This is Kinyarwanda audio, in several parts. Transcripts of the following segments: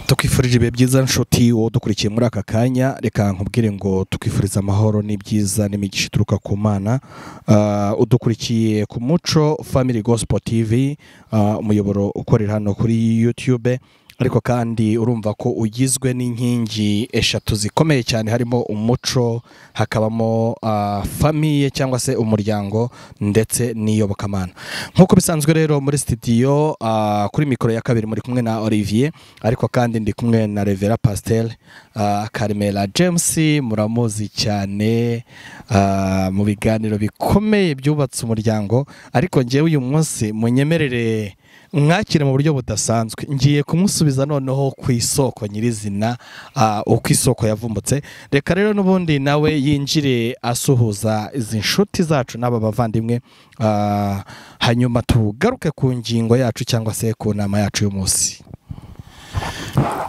tukwifurije ibihe byiza nshuti wowe dukurikiye muri aka kanya, reka nkubwire ngo tukwifuriza amahoro n'ibyiza n'imigisha ituruka ku Mana. Udukurikiye ku Muco Family Gospel TV, umuyoboro ukorera hano kuri YouTube, ariko kandi urumva ko ugizwe n'inkingi eshatu zikomeye cyane, harimo umuco, hakabamo famille cyangwa se umuryango ndetse n'iyobokamana. Nk'uko bisanzwe rero muri studio kuri mikoro ya kabiri muri kumwe na Olivier, ariko kandi ndi kumwe na Revera Pasteur Carmela James, muramuzi cyane mu biganiro bikomeye byubatse umuryango. Ariko ngewe uyu munsi munyemerere mwakire mu buryo budasanzwe, ngiye kumusubiza noneho ku isoko nyirizina, uko isoko yavumbutse. Reka rero n'ubundi nawe yinjire asuhuza izi nshuti zacu n'aba bavandimwe, hanyuma tugaruke ku ngingo yacu cyangwa se ku nama yacu y'umunsi.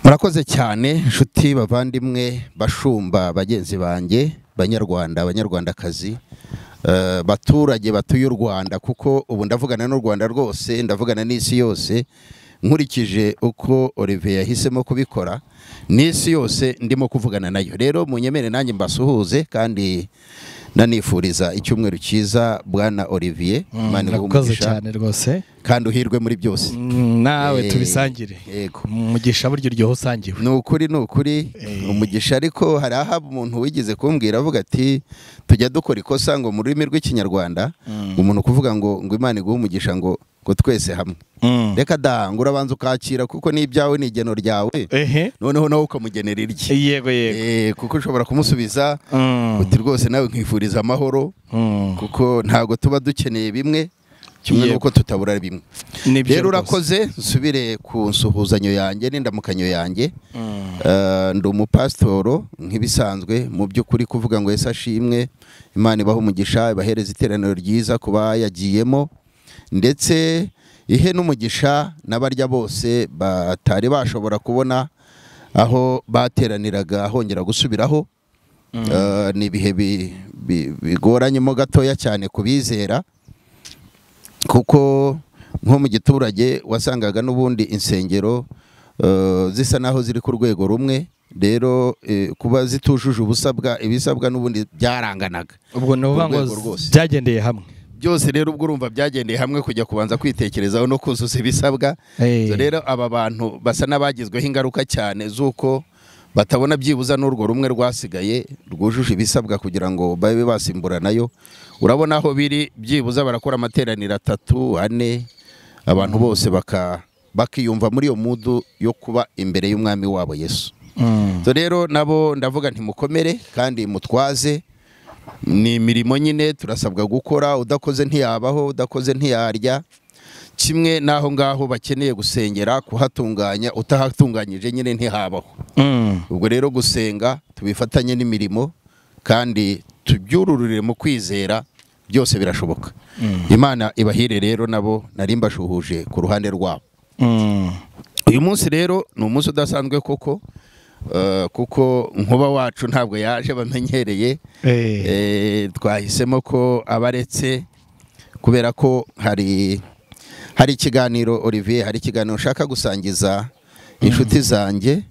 Murakoze cyane nshuti bavandimwe, bashumba bagenzi banjye, banyarwanda, abanyarwandakazi, baturage batuye u Rwanda, kuko ubu ndavugana n'u Rwanda rwose, ndavugana n'isi yose. Nkurikije uko Olivier yahisemo kubikora, n'isi yose ndimo kuvugana nayo. Rero munyemere nanjye mbasuhuze kandi nanifuriza icyumweru cyiza bwana Olivier. Murakoze cyane rwose kandi uhirwe muri byose. Nawe tubisangire. Yego, umugisha buryo ryoho usangiwe. Ni ukuri umugisha. Ariko hari aho umuntu wigize kumbwira avuga ati tujya dukora ikosa ngo mu rurimi rw'ikinyarwanda umuntu kuvuga ngo Imana iguhe umugisha ngo twese hamwe. Reka da, ngo urabanza ukakira, kuko n'ibyawe ni igeno ryawe, noneho nawe ukamugenera irye. Yego kuko ushobora kumusubiza uti rwose nawe nkifuriza amahoro, kuko ntago tuba dukeneye bimwe kimwe nuko tutabura bimwe. Rero urakoze, nsubire ku nsuhuzanyo yanjye n'indamukanyo yanjye. Ndi umupasitoro nk'ibisanzwe, mu by'ukuri kuvuga ngo Yesu ashimwe, Imana ibahe umugisha, ibahereze iteraniro ryiza kuba yagiyemo, ndetse ihe n'umugisha n'abarya bose batari bashobora kubona aho bateraniraga hongera gusubiraho. Ni ibihe bigoranyemo gatoya cyane kubizera, kuko nko mu giturage wasangaga n'ubundi insengero zisa naho ziri ku rwego rumwe. Rero kuba zitujuje ibisabwa n'ubundi byaranganaga. Ubwo n'ubango byagendeye hamwe byose. Rero ubwo urumva byagendeye hamwe kujya kubanza kwitekerezaho no kuzuza ibisabwa. Rero aba bantu basa n'abagizweho ingaruka cyane z'uko batabona byibuza n'urwo rumwe rwasigaye rwujuje ibisabwa kugira ngo babe basimbura nayo. Urabona aho biri byibuza barakora amateraniro 3, 4, abantu bose bakiyumva muri iyo mudu yo kuba imbere y'umwami wabo Yesu. Rero nabo ndavuga ntimukomere kandi mutwaze. Ni imirimo nyine turasabwa gukora, udakoze ntiyabaho, udakoze ntiyarya. Kimwe naho ngaho bakeneye gusengera, kuhatunganya, utahatunganyije nyine ntihabaho. Ubwo rero gusenga tubifatanye n'imirimo kandi tubyururire mu kwizera, byose birashoboka. Imana ibahire. Rero nabo nari mbashuhuje ku ruhande rwabo. Uyu munsi rero ni umunsi udasanzwe koko, kuko nkuba wacu ntabwo yaje bamenyereye. Twahisemo ko abaretse kubera ko hari ikiganiro Olivier, hari ikiganiro ushaka gusangiza inshuti zanjye,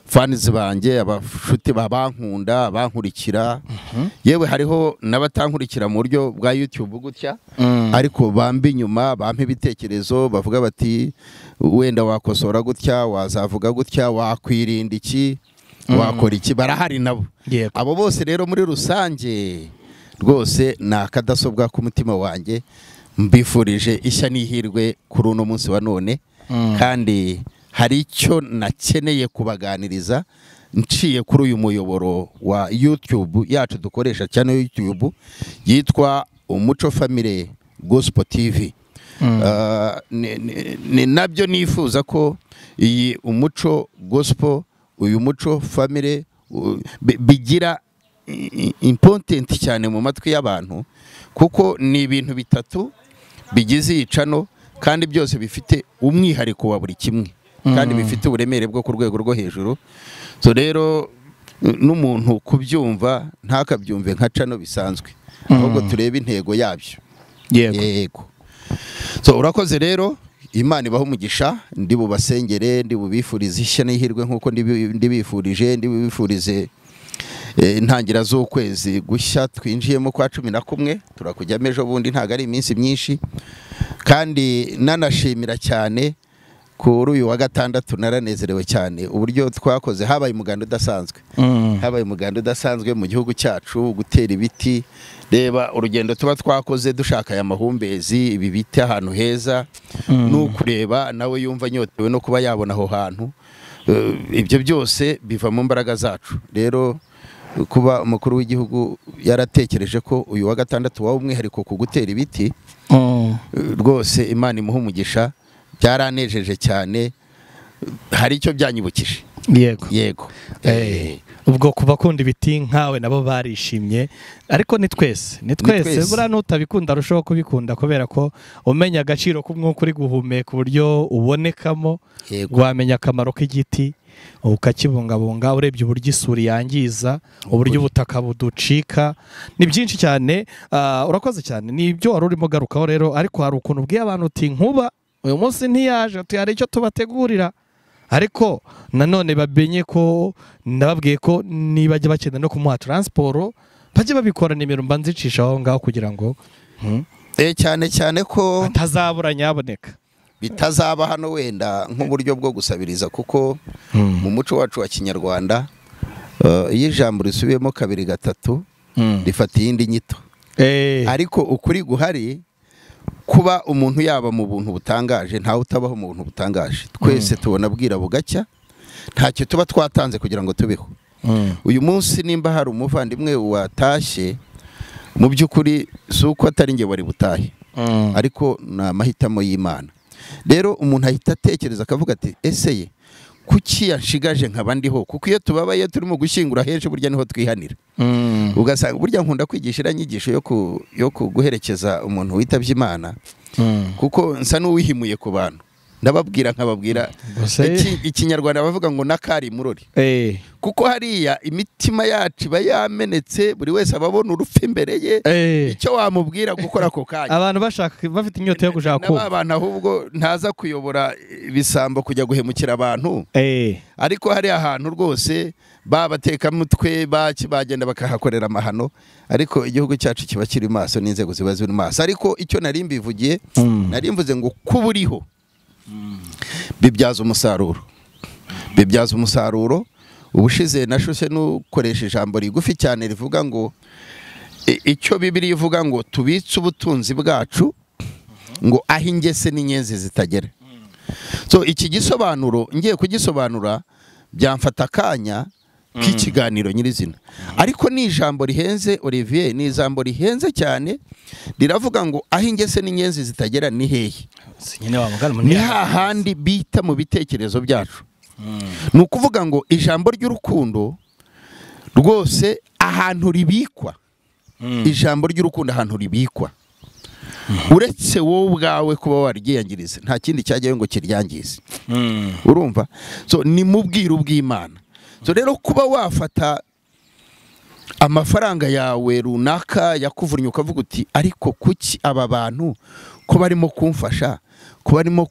fans banjye, abashuti babankunda, abankurikira. Yewe hariho n'abatankurikira mu buryo bwa YouTube gutya, ariko bambi nyuma bampa ibitekerezo, bavuga bati wenda wakosora gutya, wazavuga gutya, wakwirinda iki, wakora iki. Barahari nabo. Abo bose rero muri rusange rwose ni akadasobwa k'umutima wanjye. Mbifurije ishya n'ihirwe kuri uno munsi wa none, kandi hari icyo nakeneye kubaganiriza nciye kuri uyu muyoboro wa YouTube yacu dukoresha cyane, YouTube yitwa Umuco Family Gospel TV. Ni nabyo nifuza ko iyi Umuco Gospel, uyu Muco Family bigira important cyane mu matwi y'abantu, kuko ni ibintu bitatu bigize iyi channel kandi byose bifite umwihariko wa buri kimwe, kandi bifite uburemere bwo ku rwego rwo hejuru. Rero n'umuntu kubyumva ntakabyumve nka channel bisanzwe, ahubwo turebe intego yabyo. Yego. Urakoze rero. Imana ibaho umugisha, ndi bubasengere, ndi bubifurize ishya n'ihirwe nk'uko ndibifurije, ndibifurize intangira z'ukwezi gushya twinjiyemo kwa 11 turakujyamo ejo bundi, ntago ari iminsi myinshi, kandi nanashimira cyane kuri uyu wa gatandatu naranezerewe cyane uburyo twakoze. Habaye umuganda udasanzwe, habaye umuganda udasanzwe mu gihugu cyacu, gutera ibiti. Reba urugendo tuba twakoze dushaka aya mahumbezi, ibi biti ahantu heza, n'ukureba nawe yumva nyotewe no kuba yabona aho hantu. Ibyo byose biva mu mbaraga zacu. Rero kuba umukuru w'igihugu yaratekereje ko uyu wa gatandatu wawe umwihariko ku gutera ibiti, rwose Imana imuha umugisha, byaranejeje cyane. Hari icyo byanyibukije. Yego. Ubwo ku bakunda ibiti nkawe nabo barishimye, ariko ni twese buriya n'utabikunda arushaho kubikunda, kubera ko umenya agaciro k'umwuka uri guhumeka uburyo ubonekamo, wamenya akamaro k'igiti ukakibungabunga. Urebye uburyo isuri yangiza, uburyo ubutaka buducika, ni byinshi cyane. Urakoze cyane, ni ibyo wari urimo garukaho rero. Ariko hari ukuntu ubwiye abantu uti nkuba uyu munsi ntiyaje, hari icyo tubategurira, ariko nanone babenye ko nababwiye ko nibajya bakeneye no kumuha transport bajye babikora nimero mbanzicisha aho ngaho, kugira ngo cyane ko atazabura nyaboneka, bitazaba hano wenda nk'uburyo bwo gusabiriza, kuko mu muco wacu wa Kinyarwanda iyo ijambo risubiyemo 2 3 rifata iyindi nyito. Ariko ukuri guhari, kuba umuntu yaba mu buntu butangaje, ntawe utabaho mu buntu butangaje. Twese tubona bwira bugacya, ntacyo tuba twatanze kugira ngo tubeho. Uyu munsi nimba hari umuvandimwe watashye, mu by'ukuri si uko atari nge wari butahe, ariko ni amahitamo y'Imana. Rero umuntu ahita atekereza akavuga ati ese kuki yanshigaje nkaba ndiho? Kuko iyo tubabaye turimo gushyingura henshi burya niho twihanira. Ugasanga burya nkunda kwigisha inyigisho yo kuguherekeza umuntu witabye Imana, kuko nsa n'uwihimuye ku bantu. Ndababwira nkababwira Ikinyarwanda bavuga ngo nakari murori, kuko hariya imitima yacu iba yamenetse, buri wese ababona urupfu imbere ye. Icyo wamubwira gukora ako kanya, abantu bashaka bafite inyota yo gushaka kumva, n'abantu ahubwo ntaza kuyobora ibisambo kujya guhemukira abantu. Ariko hari ahantu rwose babateka mutwe bagenda bakahakorera amahano, ariko igihugu cyacu kiba kiri maso, n'inzego ziba ziri maso. Ariko icyo nari mbivugiye, nari mvuze ngo kuburiho bibyaza umusaruro. Ubushize nashushe nukoresha ijambo rigufi cyane rivuga ngo icyo Bibiliya ivuga ngo tubitse ubutunzi bwacu, ngo aho ingese n'inyenzi zitagera. So iki gisobanuro ngiye kugisobanura byamfata akanya k'ikiganiro nyirizina, ariko ni ijambo rihenze. Olivier, ni ijambo rihenze cyane, riravuga ngo aho ingese n'inyenzi zitagera ni hehe? Ni hahandi bita mu bitekerezo byacu. Ni ukuvuga ngo ijambo ry'urukundo rwose ahantu ribikwa, ijambo ry'urukundo ahantu ribikwa, uretse wowe ubwawe kuba waryiyangiriza, nta kindi cyajyayo ngo kiryangize. Urumva? So ni mu bwiru bw'Imana. So rero kuba wafata amafaranga yawe runaka yakuvunnye ukavuga uti ariko kuki aba bantu ko barimo kumfasha, ko barimo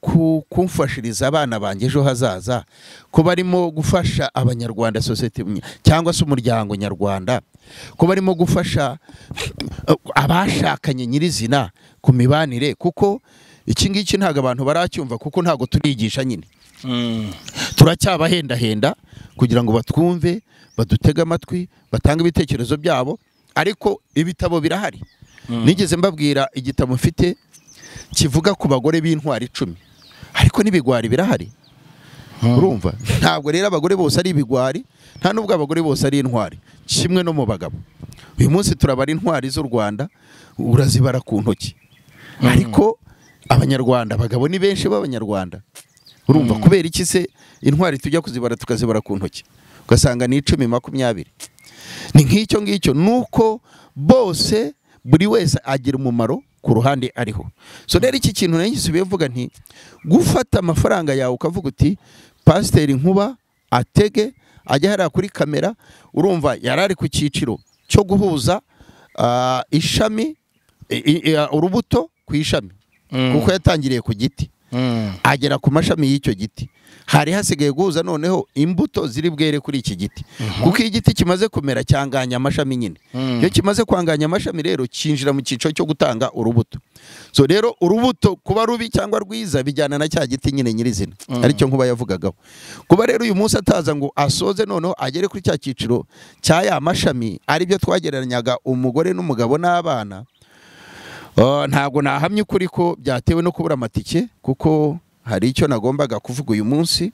kumfashiriza abana banjye ejo hazaza, ko barimo gufasha abanyarwanda, society cyangwa se umuryango nyarwanda, ko barimo gufasha abashakanye nyirizina ku mibanire, kuko iki ngiki ntago abantu baracyumva, kuko ntago turigisha nyine. Turacyabahendahenda kugira ngo batwumve, badutega amatwi, batanga ibitekerezo byabo, ariko ibitabo birahari. Nigeze mbabwira igitabo mfite kivuga ku bagore b'intwari 10, ariko n'ibigwari birahari. Urumva? Ntabwo rero abagore bose ari ibigwari, nta nubwo abagore bose ari intwari, kimwe no mu bagabo. Uyu munsi turabara intwari z'u Rwanda, urazibara ku ntoki, ariko abanyarwanda abagabo ni benshi b'abanyarwanda. Urumva? Kubera iki se intwari tujya kuzibara tukazibara ku ntoki, ugasanga ni 10 20? Ni nk'icyo ngicyo, nuko bose buri wese agira umumaro ku ruhande ariho. So rero iki kintu nagisubiye vuga nti gufata amafaranga yawe ukavuga uti Pasiteri Nkuba atege ajya hariya kuri kamera. Urumva yarari ku cyiciro cyo guhuza ishami urubuto ku ishami, kuko yatangiriye ku giti. agera ku mashami y'icyo giti. Hari hasigaye guhuza noneho imbuto ziri bwere kuri iki giti, kuko iyo igiti kimaze kumera cyanganya amashami nyine. Iyo kimaze kwanganya amashami rero kinjira mu cyiciro cyo gutanga urubuto. So rero urubuto kuba rubi cyangwa rwiza bijyana na cya giti nyine nyirizina, aricyo nkuba yavugagaho. Kuba rero uyu munsi ataza ngo asoze noneho agere kuri cya cyiciro cya ya mashami aribyo twagereranyaga umugore n'umugabo n'abana, ntabwo nahamye ukuri ko byatewe no kubura amatike, kuko hari icyo nagombaga kuvuga uyu munsi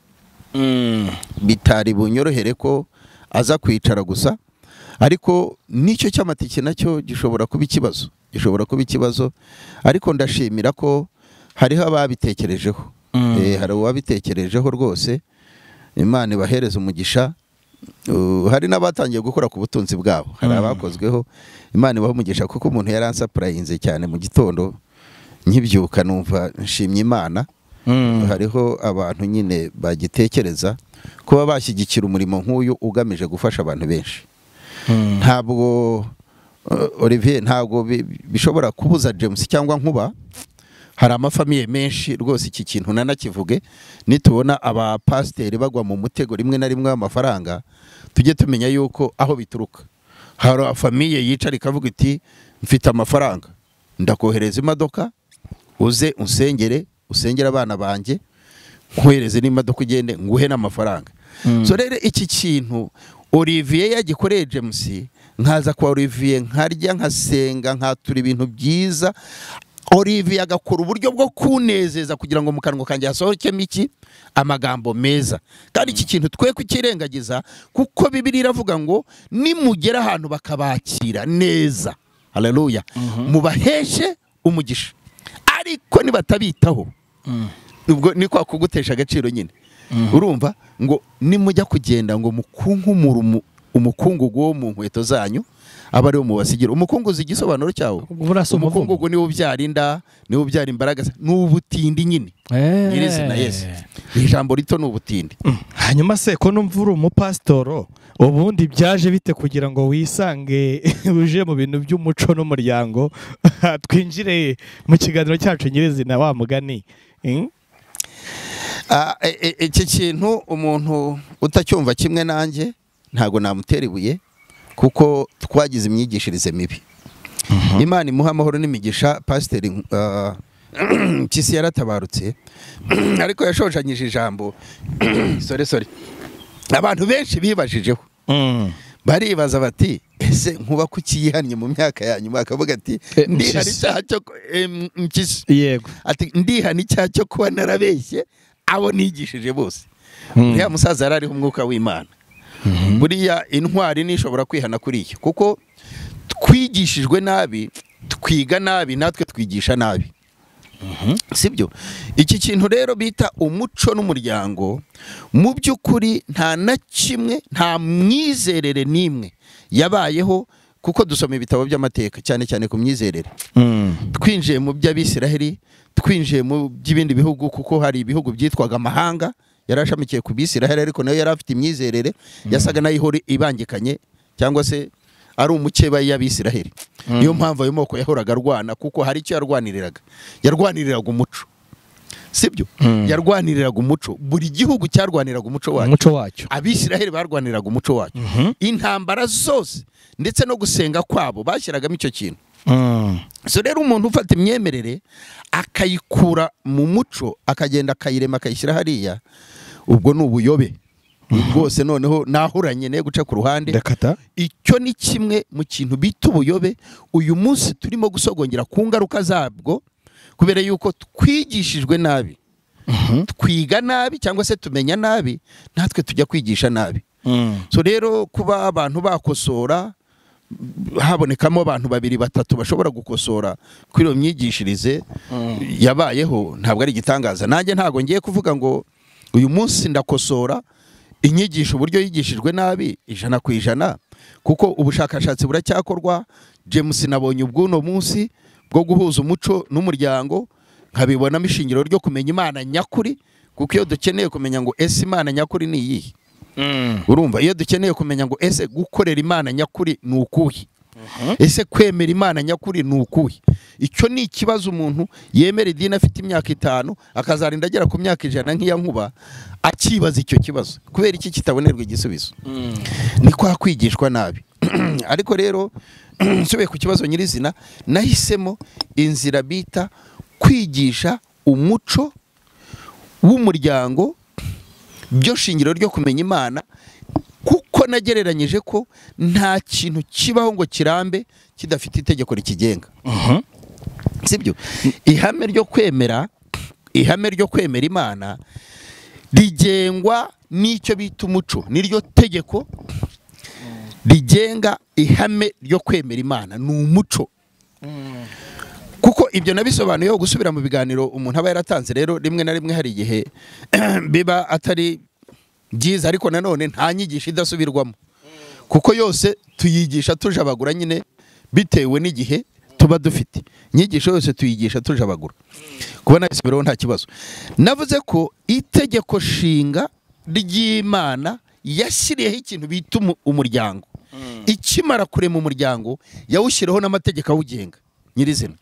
bitari bunyorohere ko aza kwicara gusa, ariko n'icyo cy'amatike nacyo gishobora kuba ikibazo, ariko ndashimira ko hariho ababitekerejeho. Hari uwabitekerejeho rwose, Imana ibahereza umugisha. Hari n'abatangiye gukora ku butunzi bwabo, hari abakozweho, Imana ibaha umugisha, kuko umuntu yaransapurayinze cyane mu gitondo nkibyuka numva nshimye Imana. Hariho abantu nyine bagitekereza kuba bashyigikira umurimo nk'uyu ugamije gufasha abantu benshi. Ntabwo Olivier, ntabwo bishobora kubuza James cyangwa Nkuba. Hari amafamiye menshi rwose, iki kintu nanakivuge, nitubona abapasiteri bagwa mu mutego rimwe na rimwe w'amafaranga, tujye tumenya yuko aho bituruka. Hari famiye yicara ikavuga iti mfite amafaranga, ndakohereza imodoka uze usengere abana banjye, nkohereze n'imodoka ugende nguhe n'amafaranga. So rero iki kintu Olivier yagikoreye James, nkaza kwa Olivier nkarya nkasenga nkatura ibintu byiza, Olivier agakora uburyo bwo kunezeza kugira ngo mu kanwa kanjye hasohokemo iki, amagambo meza. Kandi iki kintu twe kukirengagiza, kuko Bibiliya iravuga ngo nimugera ahantu bakabakira neza, haleluya, mubaheshe umugisha. Ariko nibatabitaho, ubwo ni kwa kugutesha agaciro nyine. Urumva ngo nimujya kugenda ngo mukunkumura umukungugu wo mu nkweto zanyu, aba ariwo mubasigira. Umukungugu igisobanuro cyawo, umukungugu niwo ubyara inda, niwo ubyara imbaraga, n'ubutindi nyine. Nyirizina Yesu, ijambo rito n'ubutindi. Hanyuma se ko numva uri umupasitoro, ubundi byaje bite kugira ngo wisange uje mu bintu by'umuco n'umuryango? Twinjire mu kiganiro cyacu nyirizina, wa mugani. Iki kintu umuntu utacyumva kimwe nanjye ntago namutera ibuye, kuko twagize imyigishirize mibi. Imana imuha amahoro n'imigisha. Pasiteri Mpyisi yaratabarutse, ariko yashojanyije ijambo sorry, abantu benshi bibajijeho. Baribaza bati ese Nkuba kuki yihannye mu myaka ya nyuma, akavuga ati ndihana icyaha cyo Mpyisi, yego, ati ndihana icyaha cyo kuba narabeshye abo nigishije bose. Uriya musaza yari ariho umwuka w'Imana. Buriya intwari nishobora kwihana kuri iyo, kuko twigishijwe nabi, twiga nabi, natwe twigisha nabi. Sibyo? Iki kintu rero bita umuco n'umuryango, mu by'ukuri nta na kimwe, nta mwizerere n'imwe yabayeho, kuko dusoma ibitabo by'amateka cyane cyane ku myizerere. Twinjiye mu by'Abisiraheli, twinjiye mu by'ibindi bihugu, kuko hari ibihugu byitwaga amahanga yarashamikiye ku Bisiraheli, ariko nayo yari afite imyizerere yasaga n'ayihora ibangikanye, cyangwa se ari umukeba y'Abisiraheli. Niyo mpamvu ayo moko yahoraga arwana, kuko hari icyo yarwaniriraga umuco. Sibyo? Yarwaniriraga umuco. Buri gihugu cyarwaniraga umuco wacyo. Abisiraheli barwaniraga umuco wacyo. Intambara zose ndetse no gusenga kwabo bashyiragamo icyo kintu. So rero umuntu ufata imyemerere akayikura mu muco, akagenda akayirema akayishyira hariya, ubwo ni ubuyobe rwose. Noneho nahuranye ne guca ku ruhande. Icyo ni kimwe mu kintu bita ubuyobe. Uyu munsi turimo gusogongera ku ngaruka zabwo, kubera yuko twigishijwe nabi, twiga nabi, cyangwa se tumenya nabi, natwe tujya kwigisha nabi. So rero kuba abantu bakosora, habonekamo abantu 2-3 bashobora gukosora kuri iyo myigishirize yabayeho, ntabwo ari igitangaza. Nanjye ntago ngiye kuvuga ngo uyu munsi ndakosora inyigisho uburyo yigishijwe nabi 100%, kuko ubushakashatsi buracyakorwa. James nabonye ubwuno munsi bwo guhuza umuco n'umuryango, nkabibonamo ishingiro ryo kumenya Imana nyakuri, kuko iyo dukeneye kumenya ngo ese Imana nyakuri ni iyihe, urumva, iyo dukeneye kumenya ngo ese gukorera Imana nyakuri ni ukuhe, ese kwemera imana nyakuri ni ukuhe? Icyo ni ikibazo umuntu yemera idini afite imyaka 5 akazarinda agera ku myaka 100 nk'iya Nkuba akibaza icyo kibazo, kubera iki kitabonerwa igisubizo? Ni kwa kwigishwa nabi. Ariko rero nsubiye ku kibazo nyirizina, nahisemo inzira bita kwigisha umuco w'umuryango, byo shingiro ryo kumenya Imana, kuko nagereranyije ko nta kintu kibaho ngo kirambe kidafite itegeko rikigenga. Sibyo? Ihame ryo kwemera Imana rigengwa n'icyo bita umuco, niryo tegeko rigenga ihame ryo kwemera Imana, ni umuco. Kuko ibyo nabisobanuyeho gusubira mu biganiro umuntu aba yaratanze. Rero rimwe na rimwe hari igihe biba atari byiza, ariko nanone nta nyigisho idasubirwamo, kuko yose tuyigisha tujabagura nyine bitewe n'igihe tuba dufite. Inyigisho yose tuyigisha tujabagura, kubona isubiraho nta kibazo. Navuze ko itegeko shinga ry'Imana yashyiriyeho ikintu bita umuryango. Ikimara kurema umuryango yawushyiraho n'amategeko awugenga nyirizina.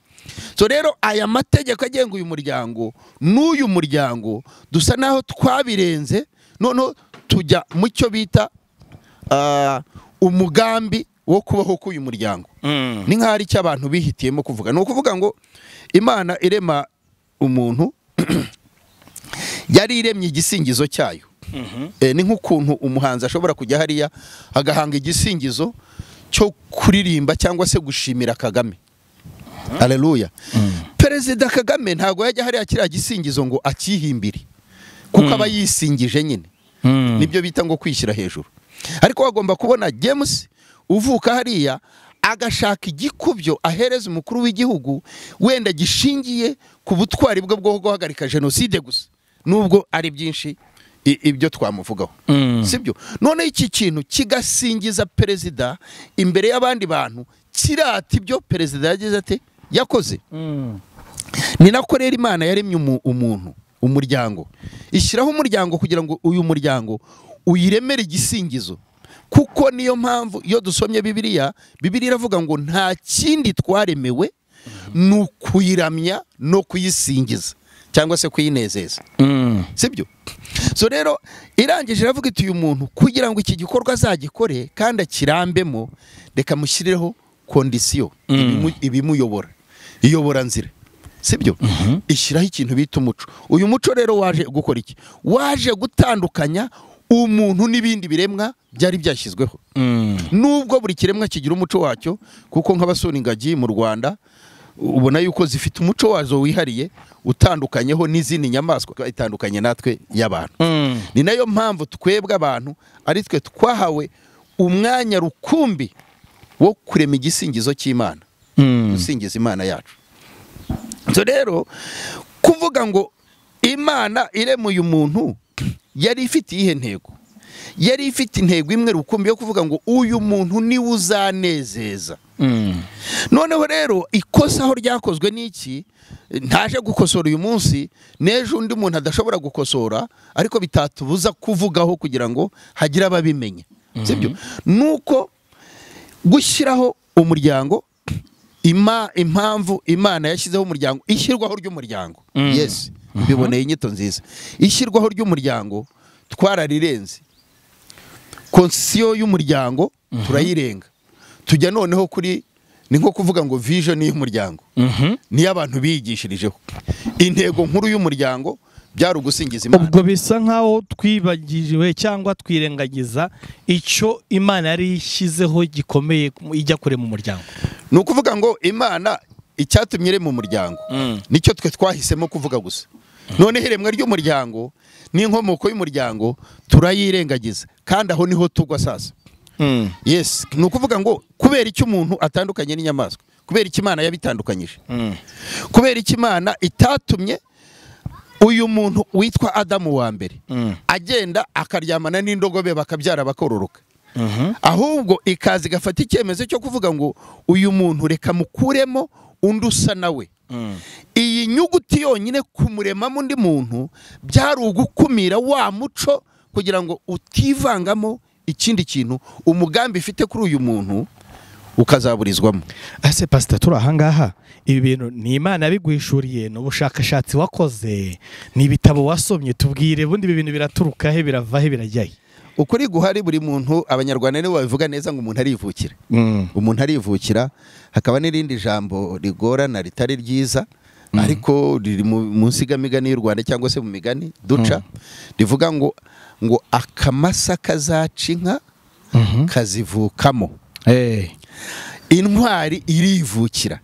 So rero aya mategeko agenga uyu muryango n'uyu muryango dusa naho twabirenze, none tujya mu cyo bita umugambi wo kubaho k'uyu muryango. Ni nk'ari cyo abantu bihitiyemo kuvuga. Ni ukuvuga ngo Imana irema umuntu yari iremye igisingizo cyayo. Ni nk'ukuntu umuhanzi ashobora kujya hariya agahanga igisingizo cyo kuririmba cyangwa se gushimira Kagame. Haleluya. Perezida Kagame ntago yajya hariya kiriya gisingizo ngo akihimbire, kuko aba yisingije nyine. Nibyo bita ngo kwishyira hejuru. Ariko wagomba kubona James uvuka hariya agashaka igikubyo ahereza umukuru w'igihugu, wenda gishingiye ku butwari bwe bwo guhagarika jenoside gusa, nubwo ari byinshi ibyo twamuvugaho. Sibyo? None iki kintu kigasingiza perezida imbere y'abandi bantu, kirata ibyo perezida yagize ate yakoze. Ni nako rero Imana yaremye umuntu, umuryango, ishyiraho umuryango kugira ngo uyu muryango uyiremere igisingizo. Kuko niyo mpamvu iyo dusomye Bibiliya iravuga ngo nta kindi twaremewe ni ukuyiramya no kuyisingiza cyangwa se kuyinezeza. Sibyo? So rero irangije iravuga iti uyu muntu kugira ngo iki gikorwa azagikore kandi akirambemo, reka mushyirireho kondisiyo ibimuyobora, iyobora nzira. Sibyo? Ishyiraho ikintu bita umuco. Uyu muco rero waje gukora iki? Waje gutandukanya umuntu n'ibindi biremwa byari byashyizweho. Nubwo buri kiremwa kigira umuco wacyo, kuko nk'abasura ingagi mu Rwanda ubona yuko zifite umuco wazo wihariye utandukanyeho n'izindi nyamaswa, itandukanye natwe y'abantu. Ni nayo mpamvu twebwe abantu ari twe twahawe umwanya rukumbi wo kurema igisingizo cy'Imana, gusingiza Imana yacu. So rero kuvuga ngo Imana iremuye umuntu yari ifite iyihe ntego? Yari ifite intego imwe rukumbi yo kuvuga ngo uyu muntu ni uzanezeza. Noneho rero ikosa aho ryakozwe n'iki, ntaje gukosora uyu munsi, n'ejo undi muntu adashobora gukosora, ariko bitatubuza kuvugaho kugira ngo hagire ababimenya. Sibyo? Nuko gushyiraho umuryango, impamvu Imana yashyizeho umuryango, ishyirwaho ry'umuryango. Yes, biboneye inyito nziza. Ishyirwaho ry'umuryango twararirenze. Konsiyo y'umuryango turayirenga, tujya noneho kuri, ni nko kuvuga ngo vision y'umuryango ni abantu biyigishirijeho. Intego nkuru y'umuryango byari ugusingiza Imana. Ubwo bisa nkaho twibagiriwe cyangwa twirengagiza icyo Imana yari ishyizeho gikomeye ijya kure mu muryango. Ni ukuvuga ngo Imana icyatumye irema umuryango nicyo twe twahisemo kuvuga gusa. None iremwa ry'umuryango n'inkomoko y'umuryango turayirengagiza, kandi aho niho tugwa sasa. Yes, ni ukuvuga ngo kubera icyo umuntu atandukanye n'inyamaswa, kubera icyo Imana yabitandukanyije, kubera icyo Imana itatumye uyu muntu witwa Adamu wa mbere agenda akaryamana n'indogobe bakabyara bakororoka. Ahubwo ikazi gafata icyemezo cyo kuvuga ngo uyu muntu reka mukuremo undi usa nawe. Iyi nyuguti yonyine kumuremamo undi muntu byari ugukumira wa muco, kugira ngo utivangamo ikindi kintu umugambi ifite kuri uyu muntu ukazaburizwamo. ese pastor turi ahangaha ibi bintu ni Imana yabiguhishuriye n'ubushakashatsi wakoze ni ibitabo wasomye tubwire bundi ibi bintu biraturuka he birava he birajyahe? Ukuri guhari buri muntu, abanyarwanda nibo babivuga neza ngo umuntu arivukira. Umuntu arivukira, hakaba n'irindi jambo rigorana ritari ryiza ariko riri mu nsigamigani y'u Rwanda cyangwa se mu migani duca, rivuga ngo akamasa kazaca inka kazivukamo. Intwari irivukira.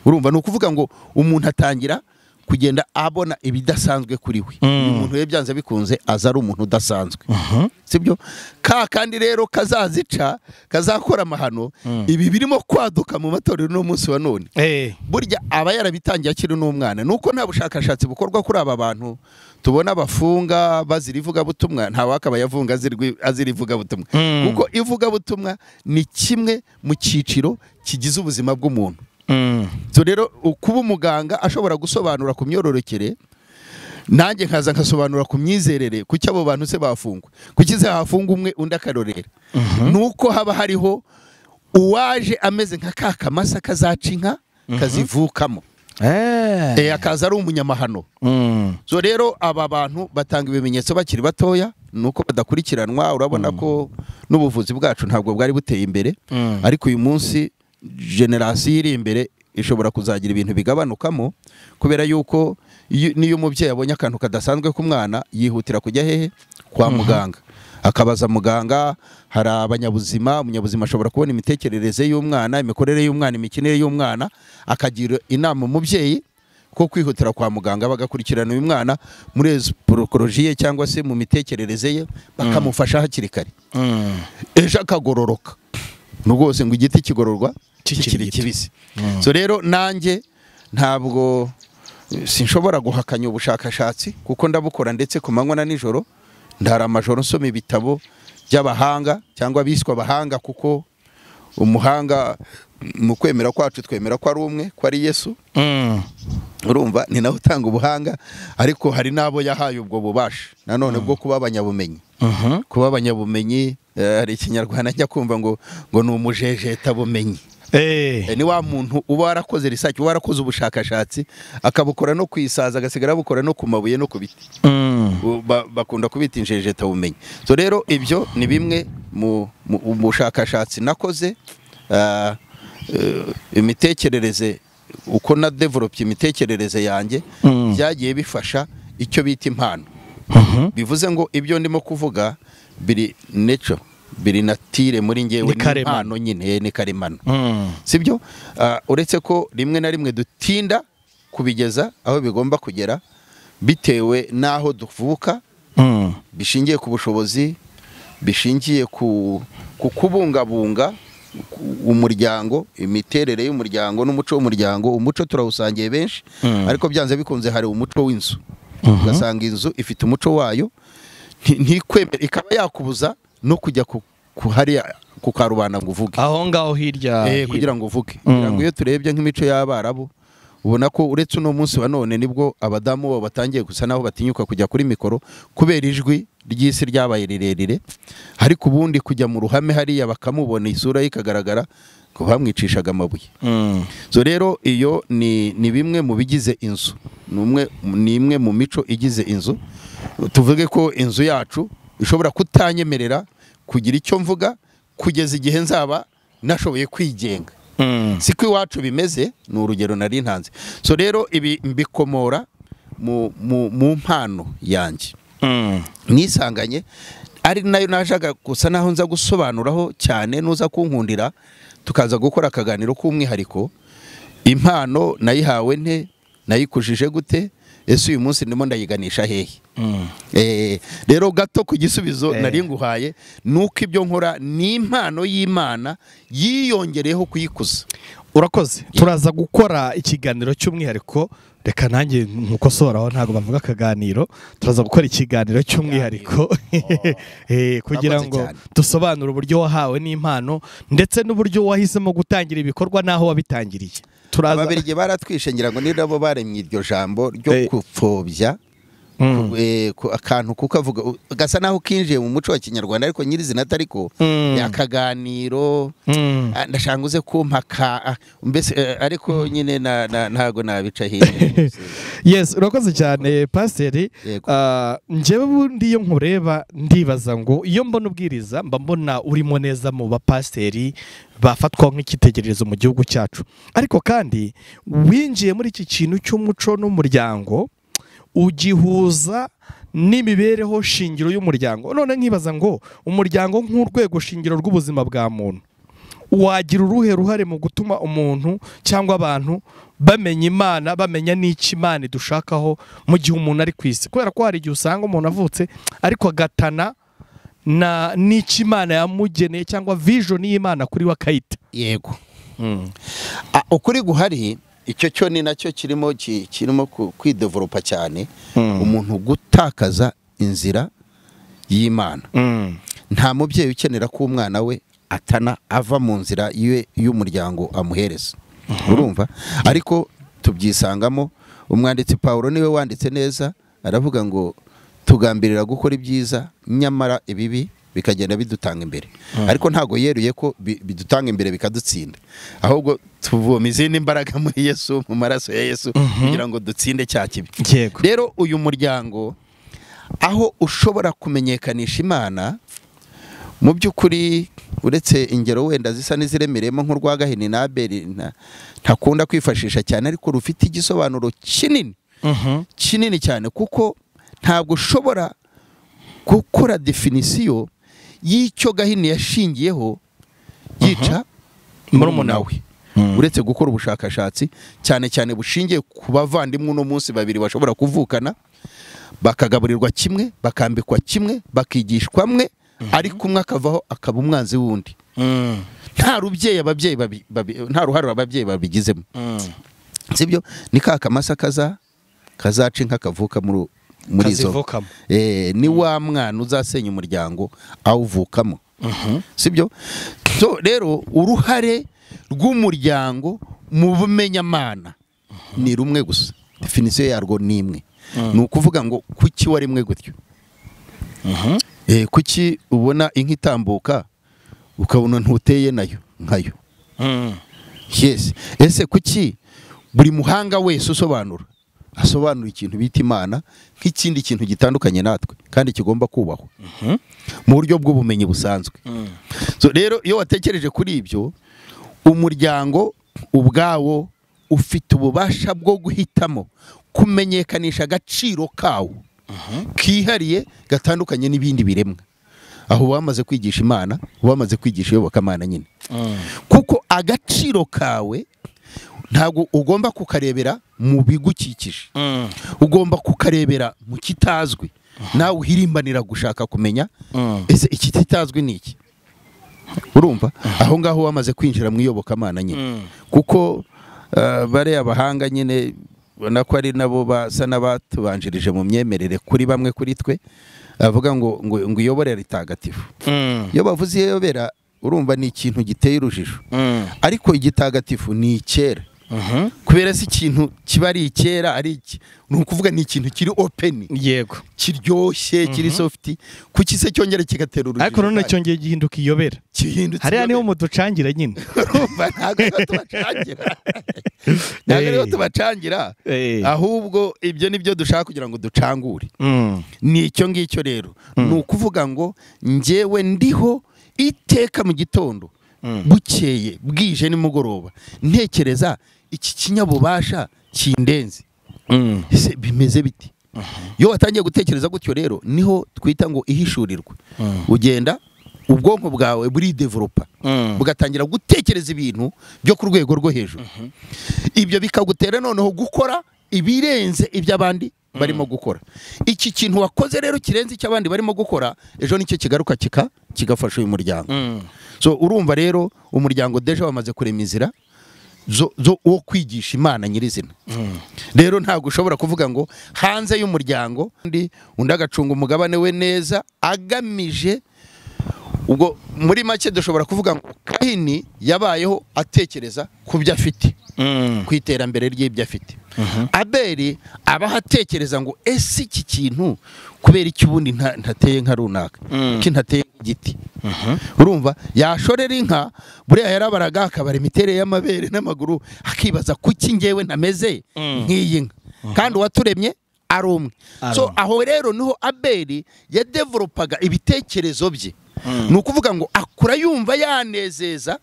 Urumva, ni ukuvuga ngo umuntu atangira kugenda abona ibidasanzwe kuri we. Umuntu we byanze bikunze aza ari umuntu udasanzwe, sibyo? Kandi rero kazazica, kazakora amahano, ibi birimo kwaduka mu matorero no munsi wa none. Burya aba yarabitangiye akiri n'umwana. Nuko nta bushakashatsi bukorwa kuri aba bantu tubona bafunga bazira ivugabutumwa, nta wakaba yavunga azira ivugabutumwa, kuko ivugabutumwa ni kimwe mu cyiciro kigize ubuzima bw'umuntu. So rero kuba umuganga ashobora gusobanura ku myororokere, nanjye nkaza nkasobanura ku myizerere, kuki abo bantu se bafungwa, kuki se hafunga umwe undi akarorera. Nuko haba hariho uwaje ameze nka ka kamasa kazaca inka kazivukamo, akaza ari umunyamahano. So rero aba bantu batanga ibimenyetso bakiri batoya, nuko badakurikiranwa. Urabona ko n'ubuvuzi bwacu ntabwo bwari buteye imbere, ariko uyu munsi generasiyo iri imbere ishobora kuzagira ibintu bigabanukamo, kubera yuko niyo umubyeyi abonye akantu kadasanzwe ku mwana yihutira kujya hehe? Kwa muganga, akabaza muganga. Hari abanyabuzima, umunyabuzima ashobora kubona imitekerereze y'umwana, imikorere y'umwana, imikinire y'umwana, akagira inama umubyeyi ko kwihutira kwa muganga bagakurikirana uyu mwana muri psikolojiye cyangwa se mu mitekerereze ye, bakamufasha hakiri kare, ejo akagororoka. Rwose ngo igiti kigororwa kikiri kibisi. So rero nanjye ntabwo sinshobora guhakanya ubushakashatsi, kuko ndabukora ndetse ku manywa na nijoro. Ndara amajoro nsoma ibitabo by'abahanga cyangwa biswa abahanga, kuko umuhanga mu kwemera kwacu twemera ko ari umwe, ko ari Yesu. Urumva, ni nawe utanga ubuhanga, ariko hari n'abo yahaye ubwo bubasha nanone bwo kuba abanyabumenyi. Kuba abanyabumenyi, hari ikinyarwanda njya kumva ngo ni umujejeta bumenyi. Ni wa muntu uba warakoze research, uba warakoze ubushakashatsi, akabukora no kwisaza, agasigara bukora no ku mabuye no ku biti. Bakunda kubita injejeta bumenyi. So rero ibyo ni bimwe mu bushakashatsi nakoze. Imitekerereze, uko na develop imitekerereze yanjye, byagiye bifasha icyo bita impano. Bivuze ngo ibyo ndimo kuvuga biri nature, biri natire muri ngewe, ni impano nyine, ni karemano, sibyo? Uretse ko rimwe na rimwe dutinda kubigeza aho bigomba kugera bitewe n'aho duvuka, bishingiye ku bushobozi, bishingiye ku kubungabunga umuryango, imiterere y'umuryango n'umuco w'umuryango. Umuco turawusangiye benshi, ariko byanze bikunze hari umuco w'inzu. Ugasanga inzu ifite umuco wayo, ntikwemere, ikaba yakubuza no kujya ku karubanda ngo uvuge aho ngaho hirya, kugira ngo uvuge. Kugira ngo iyo turebye nk'imico y'Abarabu, ubona ko uretse uno munsi wa none nibwo abadamu bo batangiye gusa naho batinyuka kujya kuri mikoro kubera ijwi ry'isi ryabaye rirerire, ariko ubundi kujya mu ruhame hariya bakamubona isura ikagaragara, ko bamwicishaga amabuye. So rero iyo ni bimwe mu bigize inzu, ni imwe mu mico igize inzu. Tuvuge ko inzu yacu ishobora kutanyemerera kugira icyo mvuga kugeza igihe nzaba nashoboye kwigenga. Siko iwacu bimeze, ni urugero nari ntanze. So rero ibi mbikomora mu mpano yanjye nisanganye, ari nayo najaga gusa naho nza gusobanuraho cyane, nuza kunkundira tukaza gukora akaganiro k'umwihariko. Impano nayihawe nte, nayikujije gute, ese uyu munsi ndimo ndayiganisha hehe? Rero gato ku gisubizo nari nguhaye, nuko ibyo nkora ni impano y'Imana yiyongereyeho kuyikuza. Urakoze. Turaza gukora ikiganiro cy'umwihariko, reka nanjye nkukosoraho, ntago bavuga akaganiro, turaza gukora ikiganiro cy'umwihariko kugira ngo dusobanure uburyo wahawe n'impano ndetse n'uburyo wahisemo gutangira ibikorwa naho wabitangiriye. Ababirigi baratwishe, ngira ngo ni nabo baremye iryo jambo ryo gupfobya akantu kukavuga gasa naho kinjiye mu muco wa kinyarwanda ariko nyirizina atariko akaganiro ndashaka uze kumpaka mbese ariko nyine ntago nabica hirya. Yes, urakoze cyane pasiteri. Njyewe bundi iyo nkureba ndibaza ngo iyo mbona ubwiriza mba mbona urimo neza mu bapasiteri bafatwa nk'icyitegererezo mu gihugu cyacu, ariko kandi winjiye muri iki kintu cy'umuco n'umuryango ugihuza n'imibereho shingiro y'umuryango. None nkibaza ngo umuryango nk'urwego shingiro rw'ubuzima bwa muntu wagira uruhe ruhare mu gutuma umuntu cyangwa abantu bamenya Imana, bamenya n'iki Imana dushakaho mu gihe umuntu ari ku isi? Kubera ko hari igihe usanga umuntu avutse ariko agatana na n'iki Imana yamugeneye cyangwa vision y'Imana kuri we akayita. Yego, ukuri guhari icyo cyo ni nacyo kirimo kwidevelopa cyane, umuntu gutakaza inzira y'Imana. Nta mubyeyi ukenera ko umwana we atana ava mu nzira y'umuryango amuhereza, urumva? Ariko tubyisangamo. Umwanditsi Pawulo niwe wanditse neza, aravuga ngo tugambirira gukora ibyiza nyamara ibibi bikagenda bidutanga imbere. Ariko ntago yeruye ko bidutanga imbere bikadutsinda, ahubwo tuvoma izindi imbaraga muri Yesu, mu maraso ya Yesu, kugira ngo dutsinde cya kibi. Rero uyu muryango aho ushobora kumenyekanisha Imana mu by'ukuri, uretse ingero wenda zisa n'iziremereyemo nk'urwa Gahini na Abeli ntakunda kwifashisha cyane, ariko rufite igisobanuro kinini cyane, kuko ntabwo ushobora gukora definisiyo y'icyo Gahini yashingiyeho yica murumuna we, uretse gukora ubushakashatsi cyane cyane bushingiye ku bavandimwe uno munsi babiri bashobora kuvukana, bakagaburirwa kimwe, bakambikwa kimwe, bakigishwa mwe, ariko umwe akavaho akaba umwanzi w'undi. Nta ruhare ababyeyi babigizemo, sibyo? Ni ka kamasa kazaca inka kavuka muri izo, ni wa mwana uzasenya umuryango awuvukamo, sibyo? So rero uruhare rw'umuryango mu bumenyamana ni rumwe gusa, definisiyo yarwo ni imwe. Ni ukuvuga ngo kuki warimwe gutyo? Kuki ubona inka itambuka ukabona ntuteye nayo nkayo? Yes. Ese kuki buri muhanga wese asobanura ikintu bita Imana nk'ikindi kintu gitandukanye natwe kandi kigomba kubahwa mu buryo bw'ubumenyi busanzwe? So rero iyo watekereje kuri ibyo, umuryango ubwawo ufite ububasha bwo guhitamo kumenyekanisha agaciro kawo kihariye gatandukanye n'ibindi biremwa. Aho bamaze kwigisha Imana, bamaze kwigisha iyobokamana nyine, kuko agaciro kawe ntabwo ugomba kukarebera mu bigukikije, ugomba kukarebera mu kitazwi. Nawe uhirimbanira gushaka kumenya ese iki kitazwi ni iki, urumva? Aho ngaho wamaze kwinjira mu iyobokamana nyine, kuko bare abahanga nyine ubona ko ari nabo basa n'abatubanjirije mu myemerere kuri bamwe kuri twe, avuga ngo iyobora ritagatifu. Iyo bavuze iyobera, urumva ni ikintu giteye urujijo, ariko igitagatifu ni icyera. Kubera si ikintu kiba ari icyera, ari iki? Ni ukuvuga ni ikintu kiri open, yego, kiryoshye, kiri soft. Kuki se cyongera kigatera urujijo? Ariko none cyongeye gihinduka iyobera. Hariya niho muducangira nyine. Ntabwo tubacangira, ahubwo ibyo nibyo dushaka kugira ngo ducangure. Ni icyo ngicyo rero. Ni ukuvuga ngo njyewe ndiho iteka mu gitondo, bukeye, bwije, nimugoroba, ntekereza iki kinyabubasha kindenze. Ese bimeze biti? Iyo watangiye gutekereza gutyo rero niho twita ngo ihishurirwa. Ugenda ubwonko bwawe buri developa, bugatangira gutekereza ibintu byo ku rwego rwo hejuru. Ibyo bikagutera noneho gukora ibirenze iby'abandi barimo gukora. Iki kintu wakoze rero kirenze icyo abandi barimo gukora, ejo nicyo kigaruka kigafasha uyu muryango. So urumva rero umuryango deje wamaze kurema inzira zo kwigisha Imana nyirizina. Rero ntabwo ushobora kuvuga ngo hanze y'umuryango undi agacunga umugabane we neza agamije ubwo muri make dushobora kuvuga ngo Kahini yabayeho atekereza ku byo afite ku iterambere ry'ibyo afite. Abeli abaho atekereza ngo ese iki kintu kubera iki ubundi ntateye nka runaka iki ntateye igiti. Urumva yashorera inka buriya yarabaraga akabara imiterere y'amabere n'amaguru akibaza kuki ngewe ntameze nk'iyi nka kandi uwaturemye ari umwe. So aho rero niho Abeli yadevelopaga ibitekerezo bye. Ni ukuvuga ngo akura yumva yanezeza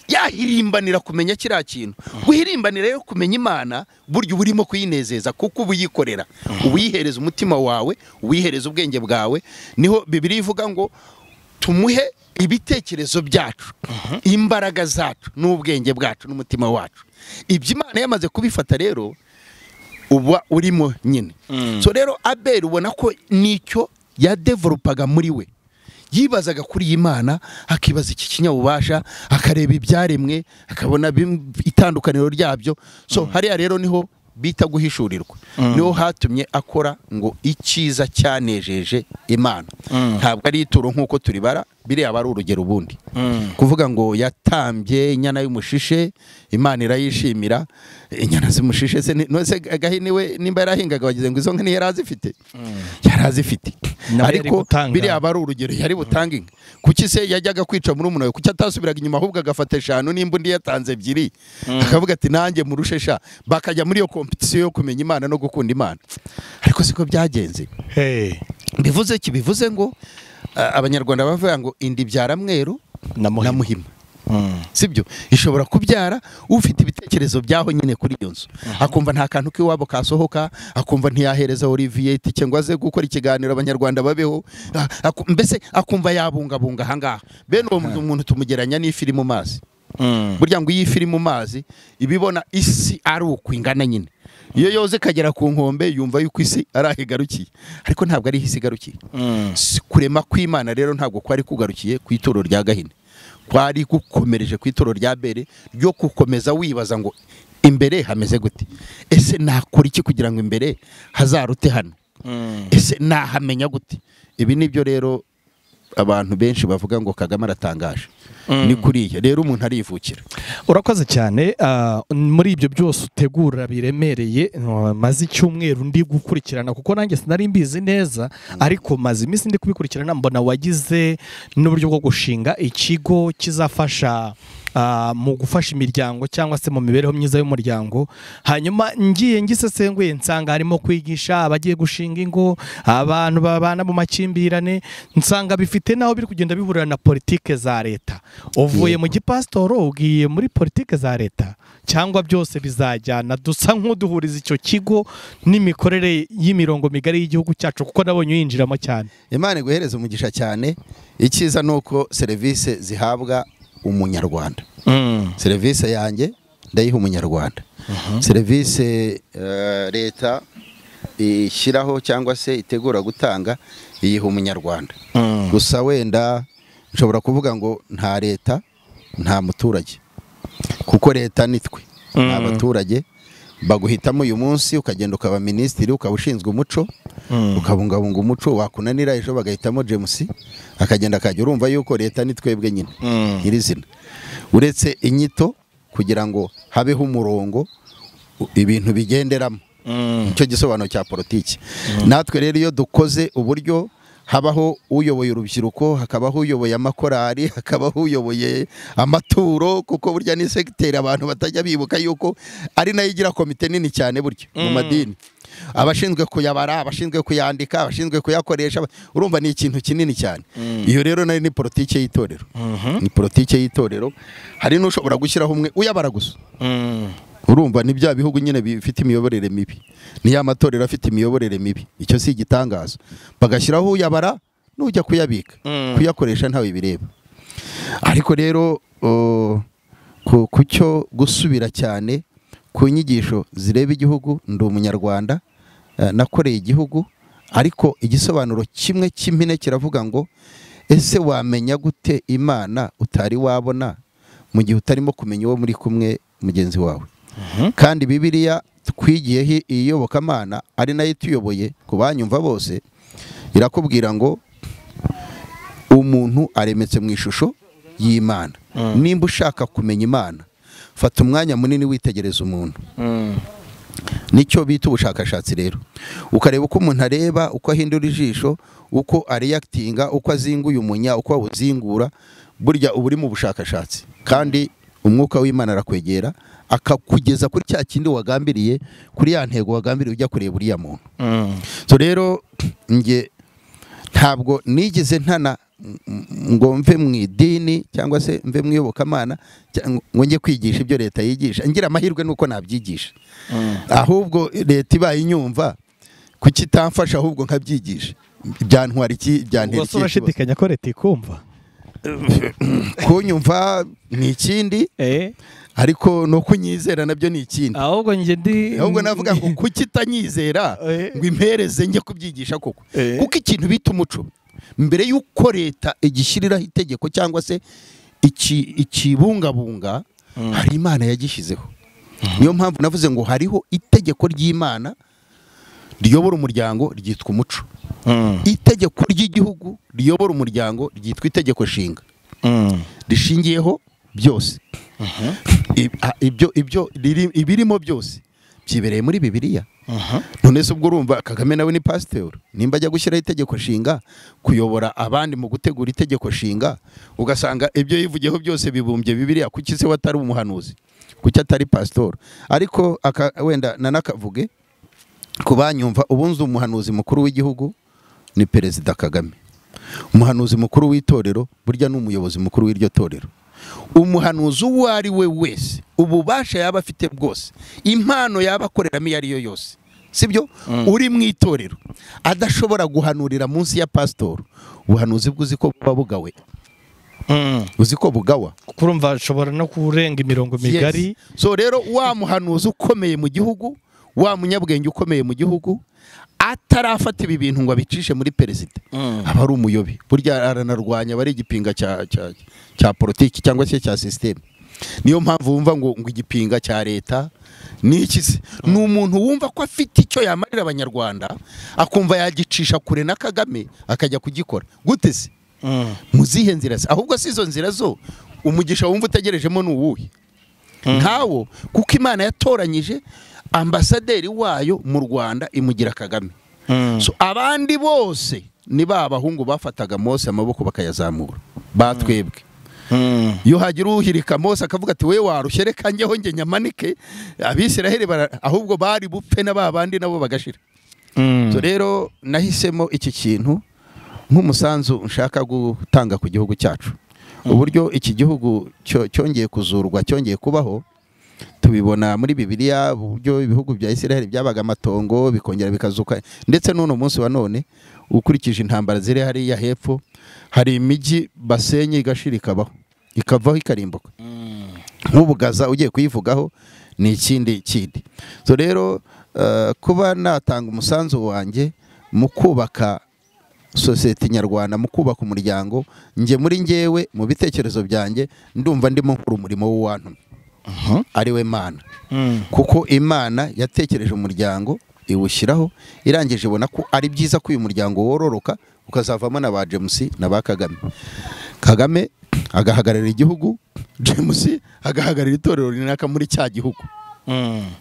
yahirimbanira kumenya kiriya kintu. Guhirimbanira yo kumenya Imana buryo burimo kuyinezeza kuko ubuyikorera ubuyihereza umutima wawe ubuyihereza ubwenge bwawe. Niho Bibiliya ivuga ngo tumuhe ibitekerezo byacu imbaraga zacu n'ubwenge bwacu n'umutima wacu. Ibyo Imana yamaze kubifata rero uba urimo nyine. So rero Abeli ubona ko nicyo yadevelopaga muri we. Yibazaga kuri Imana akibaza iki kinyabubasha akareba ibyaremwe akabona itandukaniro ryabyo. So hariya rero niho bita guhishurirwa. Niho hatumye akora ngo icyiza cyanejeje Imana. Ntabwo ari ituro nkuko turibara biriya aba ari urugero ubundi. Kuvuga ngo yatambye inyana y'umushishe Imana irayishimira. Inyana z'umushishe se nose Gahini we nimba yarahingaga bagize ngo izo nka ni yarazifite yarazifite. Ariko biriya aba ari urugero yari butanga inka. Kuki se yajyaga kwica muri umuntu we kuki atasubiraga inyuma ahubwo agafata 5 nimba undi yatanze 2 akavuga ati nanjye murushesha bakajya muri yo competition yo kumenya Imana no gukunda Imana. Ariko siko byagenze. Bivuze ki bivuze ngo abanyarwanda bavuga ngo indi byara mweru na muhima. Sibyo ishobora kubyara ufite ibitekerezo byaho nyine kuri iyo nzu akumva nta kantu k'iwabo kasohoka akumva ntiyahereza Olivier cyangwa aze gukora ikiganiro abanyarwanda babeho mbese akumva yabungabunga ahangaha. Bene uwo muntu tumugeranya n'ifiri mu mazi. Burya ngo iyi firi mu mazi ibibona isi ari ukwingana nyine. Iyo yoze kagera ku nkombe yumva yuko isi arahigarukiye ariko ntabwo ari isi garukiye. Kurema kw'Imana rero ntabwo kwari kugarukiye ku itoro rya Gahini. Kwari gukomereje ku itoro rya Abeli ryo gukomeza wibaza ngo imbere hameze gute. Ese nakora iki kugira ngo imbere hazarute hano. Ese nahamenya gute. Ibi nibyo rero abantu benshi bavuga ngo Kagame aratangaje. Ni kuriya rero umuntu arivukira. Urakoze cyane muri ibyo byose utegura biremereye maze icyumweru ndi gukurikirana kuko nanjye sinari mbizi neza ariko maze iminsi ndi kubikurikirana mbona wagize n'uburyo bwo gushinga ikigo kizafasha mu gufasha imiryango cyangwa se mu mibereho myiza y'umuryango. Hanyuma ngiye ngisesenguye nsanga harimo kwigisha abagiye gushinga ingo abantu babana mu makimbirane nsanga bifite naho biri kugenda biburana na politike za leta. Uvuye mu gipasitoro ugiye muri politike za leta cyangwa byose bizajyana dusa nk'uduhuriza icyo kigo n'imikorere y'imirongo migari y'igihugu cyacu kuko nabonye uyinjiramo cyane. Imana iguhereza umugisha cyane. Icyiza nuko serivisi zihabwa umunyarwanda. Serivisi yanjye ndayiha umunyarwanda. Serivisi leta ishyiraho cyangwa se itegura gutanga iyiha umunyarwanda. Gusa wenda nshobora kuvuga ngo nta leta nta muturage kuko leta nitwe abaturage baguhitamo uyu munsi ukagenda ukaba minisitiri ukaba ushinzwe umuco ukabungabunga umuco wakunanira ejo bagahitamo James akagenda akajya. Urumva yuko leta nitwebwe nyine nyirizina uretse inyito kugira ngo habeho umurongo ibintu bigenderamo. Icyo gisobanuro cya politiki. Natwe rero iyo dukoze uburyo habaho uyoboye urubyiruko hakabaho uyoboye amakorari hakabaho uyoboye amaturo kuko burya ni secteur abantu batajya bibuka yuko ari nayo igira komite nini cyane burya mu madini. Abashinzwe kuyabara abashinzwe kuyandika abashinzwe kuyakoresha urumva ni ikintu kinini cyane. Iyo rero nayo ni politike y'itorero. Ni politike y'itorero. Hari n'ushobora gushyiraho umwe uyabara gusa. Urumva ni bya bihugu nyine bifite imiyoborere mibi. Ni ya matorero afite imiyoborere mibi. Icyo si igitangaza. Bagashyiraho uyabara n'ujya kuyabika. Kuyakoresha ntawe bireba. Ariko rero kucyo gusubira cyane ku nyigisho zireba igihugu ndi umunyarwanda nakoreye igihugu ariko igisobanuro kimwe cy'impine kiravuga ngo ese wamenya gute Imana utari wabona mu gihe utarimo kumenya uwo muri kumwe mugenzi wawe. Kandi Bibiliya twigiyeho iyobokamana ari nayo tuyoboye ku banyumva bose irakubwira ngo umuntu aremetse mu ishusho y'Imana. Nimba ushaka kumenya Imana, fata umwanya munini witegereza umuntu. Nicyo bita ubushakashatsi rero. Ukareba uko umuntu areba, uko ahindura ijisho, uko areactinga, uko azinguye umunya, uko awuzingura, burya uburi mu bushakashatsi. Kandi umwuka w'Imana arakwegera akakugeza kuri cya kindi wagambiriye, kuri ya ntego wagambiriye ujya kureba uriya muntu. So rero nge ntabwo nigeze ntana ngo mve mu idini cyangwa se mve mu iyobokamana ngo njye kwigisha ibyo leta yigisha. Ngira amahirwe nuko nabyigisha, ahubwo leta ibaye inyumva kuki itamfasha ahubwo nkabyigisha. Byantwara iki? Byantera iki? Urashidikanya ko leta ikumva? Kunyumva ni ikindi, ariko no kunyizera nabyo ni ikindi. Ahubwo navuga ngo kuki itanyizera ngo impereze njye kubyigisha koko. Kuko ikintu bita umuco, mbere y'uko leta igishyiriraho itegeko cyangwa se ikibungabunga, hari Imana yagishyizeho. Niyo mpamvu navuze ngo hariho itegeko ry'Imana riyobora umuryango ryitwa umuco. Itegeko ry'igihugu riyobora umuryango ryitwa itegeko nshinga, rishingiyeho byose. Ibirimo byose byibereye muri Bibiliya. None se ubwo urumva Kagame nawe ni pasteur, nimba ajya gushyiraho itegeko nshinga, kuyobora abandi mu gutegura itegeko nshinga, ugasanga ibyo yivugiyeho byose bibumbye Bibiliya, kuki se watari umuhanuzi? Kuki atari pasteur? Ariko wenda nanakavuge kubanyumva, ubunze umuhanuzi mukuru w'igihugu ni Perezida Kagame. Umuhanuzi mukuru w'itorero burya ni umuyobozi mukuru w'iryo torero. Umuhanuzi uwo ari we wese, ububasha yaba afite bwose, impano yaba akoreramo iyo ari yo yose, sibyo? Uri mu itorero adashobora guhanurira munsi ya pastor, ubuhanuzi bwuzi ko buba bugawe. Uzi ko bugawa, kurumva ashobora no kurenga imirongo migari. Yes. So rero wa muhanuzi ukomeye mu gihugu, wa munyabwenge ukomeye mu gihugu, atarafata ibi bintu ngo abicishe muri perezida, aba ari umuyobi. Burya aranarwanya bari igipinga cya politiki cyangwa se cya system. Niyo mpamvu wumva ngo igipinga cya leta ni iki se? Ni umuntu wumva ko afite icyo yamarira abanyarwanda, akumva yagicisha kure na Kagame akajya kugikora. Gute se? Muzihe nzira se? Ahubwo si izo nzira zo umugisha wumva utegerejemo n'uwuhe? Ntawo, kuko Imana yatoranyije ambasaderi wayo mu Rwanda imugira Kagame. So abandi bose ni bahungu bafataga Mose amaboko bakayazamura, batwebwe. Iyo hagira uhirika Mose akavuga ati we warushye reka njyeho nge nyamanike, Abisiraheli ahubwo bari bupfe na babandi nabo bagashira. So rero nahisemo iki kintu nk'umusanzu nshaka gutanga ku gihugu cyacu. Uburyo iki gihugu cyongeye kuzurwa, cyongeye kubaho, tubibona muri Bibiliya. Uburyo ibihugu bya Isiraheli byabaga amatongo bikongera bikazuka, ndetse n'uno munsi wa none ukurikije intambara ziri hariya hepfo, hari imijyi basenye igashira ikabaho, ikavaho ikarimbuka. Nk'ubu Gaza ugiye kuyivugaho ni ikindi kindi. So rero kuba natanga umusanzu wanjye mu kubaka sosiyete nyarwanda, mu kubaka umuryango, nge muri ngewe mu bitekerezo byanjye ndumva ndimo nkora umurimo w'uwantu, ari we Mana. Kuko Imana yatekereje umuryango iwushyiraho, irangije ibona ko ari byiza ko uyu muryango wororoka ukazavamo na ba James na ba Kagame. Kagame agahagararira igihugu, James agahagararira itorero runaka muri cya gihugu,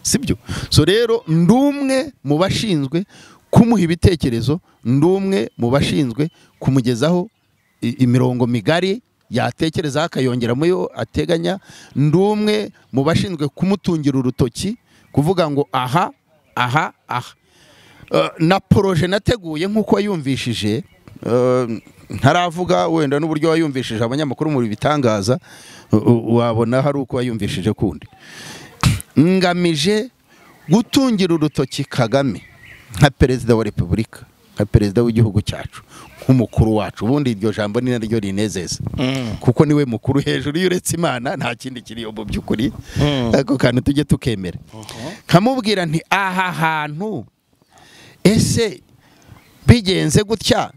sibyo? So rero ndumwe mu bashinzwe kumuha ibitekerezo, ndumwe mu bashinzwe kumugezaho imirongo migari yatekereza akayongeramo yo ateganya, ndumwe mu bashinzwe kumutungira urutoki kuvuga ngo aha. Na proje nateguye nk'uko wayumvishije, ntaravuga wenda n'uburyo wayumvishije abanyamakuru mu bitangaza, wabona hari uko wayumvishije kundi. Ngamije gutungira urutoki Kagame nka perezida wa Repubulika, nka perezida w'igihugu cyacu, nk'umukuru wacu. Ubundi iryo jambo ni naryo rinezeza, kuko niwe mukuru hejuru y'uretse Imana, nta kindi kiriyo mu by'ukuri. Ako kantu tujye tukemera. Kamubwira nti aha hantu ese bigenze gutya,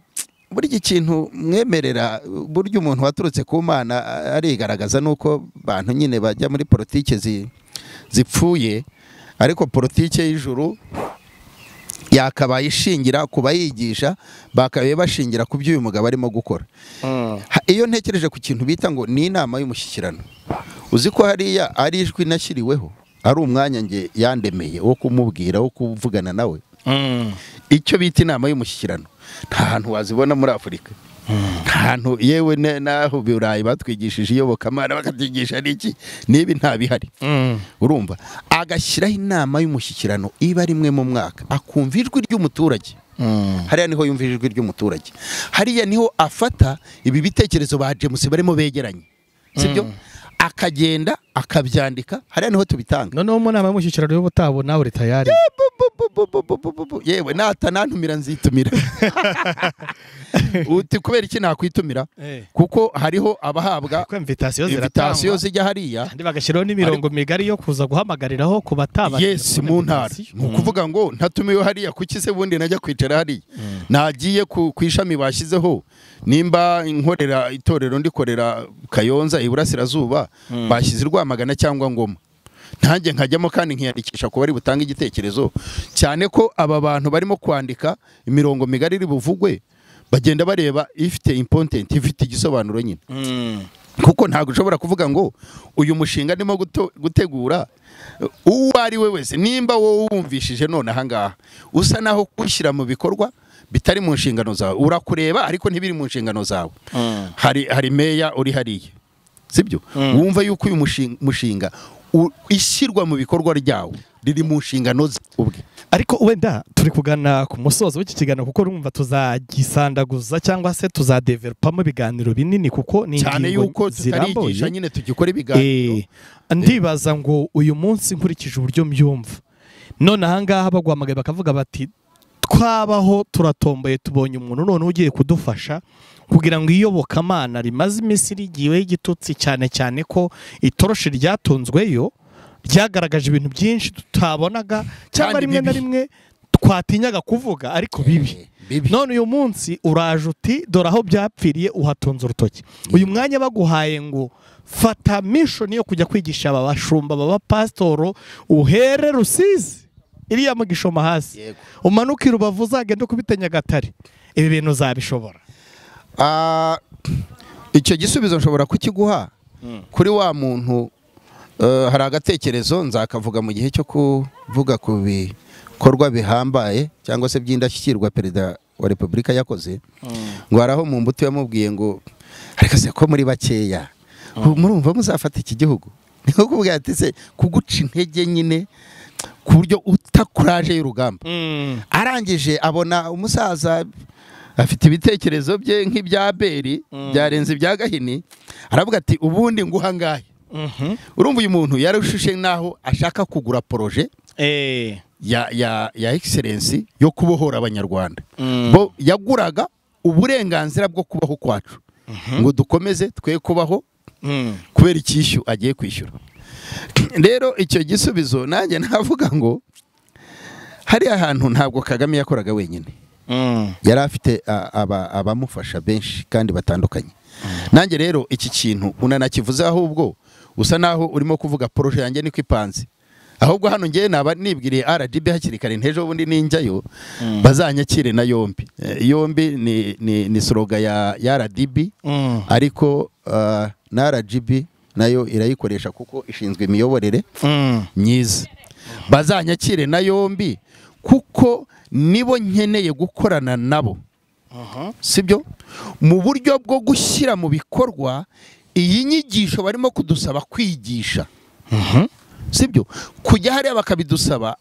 buri ikintu mwemerera, buryo umuntu waturutse ku Mana arigaragaza, nuko bantu nyine bajya muri politike zipfuye, ariko politike y'ijuru yakabaye ishingira ku bayigisha, bakabaye bashingira ku byo uyu mugabo arimo gukora. Iyo ntekereje ku kintu bita ngo ni inama y'umushyikirano, uzi ko hariya ari ijwi nashyiriweho, ari umwanya nge yandemeye wo kumubwira, wo kuvugana nawe. Icyo bita inama y'umushyikirano nta hantu wazibona muri Afurika. Hantu yewe naho Burayi batwigishije iyobokamana bakatigisha n'iki nibi nta bihari. Urumva agashyiraho inama y'umushyikirano iba rimwe mu mwaka, akumva ijwi ry'umuturage. Hariya niho yumva ijwi ry'umuturage, hariya niho afata ibi bitekerezo ba James barimo begeranye, sibyo, akagenda akabyandika, hariya niho tubitanga. Noneho mu nama y'umushyikirano y'ubutabo nawe uri tayari, yewe natanantumira nzitumira. Uti kubera iki nakwitumira? Kuko hariho abahabwa invitation zijya hariya, kandi bagashyiraho n'imirongo migari yo kuza guhamagariraho ku bataba. Yes, mu ntara. Nukuvuga ngo ntatumiwe hariya, kuki se bundi najya kwicara hariya? Nagiye ku ishami bashyizeho, nimba inkorera itorero ndikorera Kayonza Iburasirazuba, bashyize Rwamagana cyangwa Ngoma, ntange nkajyamo kandi nkiyandikisha ko bari butanga igitekerezo, cyane ko aba bantu barimo kwandika imirongo migari iri buvugwe bagenda bareba ifite important, ifite igisobanuro nyine. Kuko ntabwo ushobora kuvuga ngo uyu mushinga ndimo gutegura uwo ari we wese, nimba wowe wumvishije none ahangaha usa naho kushyira mu bikorwa bitari mu nshingano zawe, urakureba ariko ntibiri mu nshingano zawe. Hari meya uri hariya, sibyo, wumva yuko uyu mushinga ishyirwa mu bikorwa ryawo riri mu nshingano ze ubwe. Ariko wenda turi kugana ku musozo w'iki kiganiro, kuko rumva tuzagisandaguza cyangwa se tuzadevelopamo ibiganiro binini, kuko ni cyane yuko tutarigisha nyine tugikora ibiganiro. Ndibaza ngo uyu munsi nkurikije uburyo mbyumva, none ahangaha baguhamagaye bakavuga bati twabaho turatomboye, tubonye umuntu none ugiye kudufasha kugira ngo iyobokamana rimaze iminsi rigiweho igitutsi, cyane cyane ko itoroshi ryatunzweyo ryagaragaje ibintu byinshi tutabonaga cyangwa rimwe na rimwe twatinyaga kuvuga ariko bibi. None uyu munsi uraje uti dore aho byapfiriye, uhatunze urutoki. Uyu mwanya baguhaye ngo fata mission yo kujya kwigisha aba bashumba, aba pastoro, uhere Rusizi iriya mu Gishoma hasi, umanuka i Rubavu, uzagenda kubita Nyagatare, ibi bintu uzabishobora? Icyo gisubizo nshobora kukiguha kuri wa muntu. Hari agatekerezo nzakavuga mu gihe cyo kuvuga ku bikorwa bihambaye cyangwa se by'indashyikirwa Perezida wa Repubulika yakoze, ngo haraho mu mbuto yamubwiye ngo ariko se ko muri bakeya murumva muzafata iki gihugu? Niko kuvuga ati se kuguca intege nyine ku buryo utakuraje y'urugamba. Arangije abona umusaza afite ibitekerezo bye nk'ibya Abeli byarenze ibya Gahini, aravuga ati ubundi nguhangaye. Urumva uyu muntu yarushushe naho ashaka kugura projet ya excellence yo kubohora abanyarwanda. Bo yaguraga uburenganzira bwo kubaho kwacu, ngo dukomeze twe kubaho kubera icyishu agiye kwishyura. Rero icyo gisubizo nanjye navuga ngo hari ahantu ntabwo Kagame yakoraga wenyine, yari afite abamufasha benshi kandi batandukanye. Nanjye rero iki kintu unanakivuze ahubwo usa naho urimo kuvuga projet yanjye niko ipanze, ahubwo hano ngiye naba nibwiriye RGB hakiri kare, ntejo bundi ninjyayo bazanyakire na yombi. Yombi ni slogan ya RGB, ariko na RGB nayo irayikoresha kuko ishinzwe imiyoborere myiza. Bazanyakire na yombi kuko nibo nkeneye gukorana nabo, sibyo, mu buryo bwo gushyira mu bikorwa iyi nyigisho barimo kudusaba kwigisha. Sibyo, kujya hariya bakabidusaba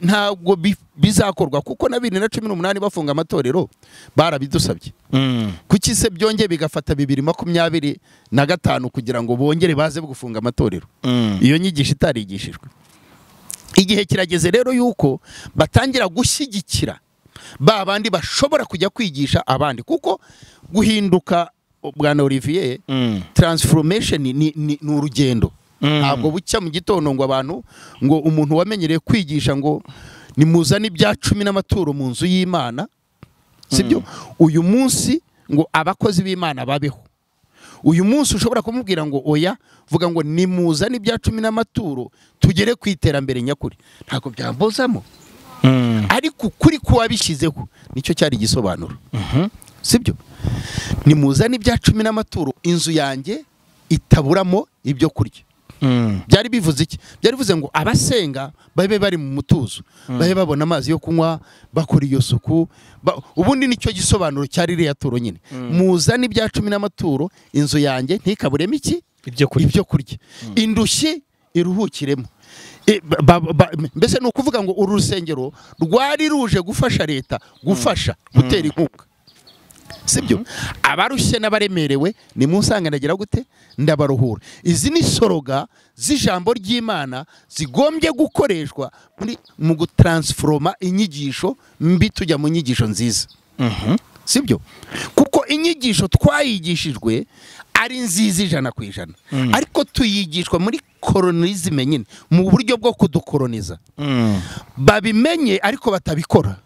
ntabwo bizakorwa, kuko na 2018 bafunga amatorero barabidusabye. Kuki se byongeye bigafata 2025 kugira ngo bongere baze gufunga amatorero? Iyo nyigisho itarigishijwe. Igihe kirageze rero yuko batangira gushyigikira ba bandi bashobora kujya kwigisha abandi, kuko guhinduka bwana Olivier, transformation ni urugendo. Ntabwo bucya mu gitondo ngo abantu ngo umuntu wamenyereye kwigisha ngo nimuzane ibya 10 n'amaturo mu nzu y'Imana, sibyo, uyu munsi ngo abakozi b'Imana babeho. Uyu munsi ushobora kumubwira ngo oya, vuga ngo nimuzane ibya 10 n'amaturo tugere ku iterambere nyakuri, ntabwo byambozamo. ariko ukuri kuwabishyizeho nicyo cyari igisobanuro. Sibyo? Nimuzane ibya 10 n'amaturo inzu yanjye itaburamo ibyo kurya. Byari bivuze iki? Byari bivuze ngo abasenga babe bari mu mutuzo, babe babona amazi yo kunywa, bakora iyo suku. Ubundi nicyo gisobanuro cyari iriya turo nyine. Muzane ibya 10 n'amaturo inzu yanjye ntikaburemo iki? Ibyo kurya. Indushyi iruhukiremo. Mbese no kuvuga ngo uru rusengero rwari ruje gufasha leta, gufasha gutera inkunga. Sibyo? Abarushye n'abaremerewe ni musanga ndagira gute? Ndabaruhura. Izi ni soroga z'ijambo ry'Imana zigombye gukoreshwa mu gutransforma inyigisho mbi tujya mu nyigisho nziza. Sibyo? Kuko inyigisho twayigishijwe ari nziza 100%, ariko tuyigishwa muri kolonisme nyine, mu buryo bwo kudukoloniza. Babimenye ariko batabikora.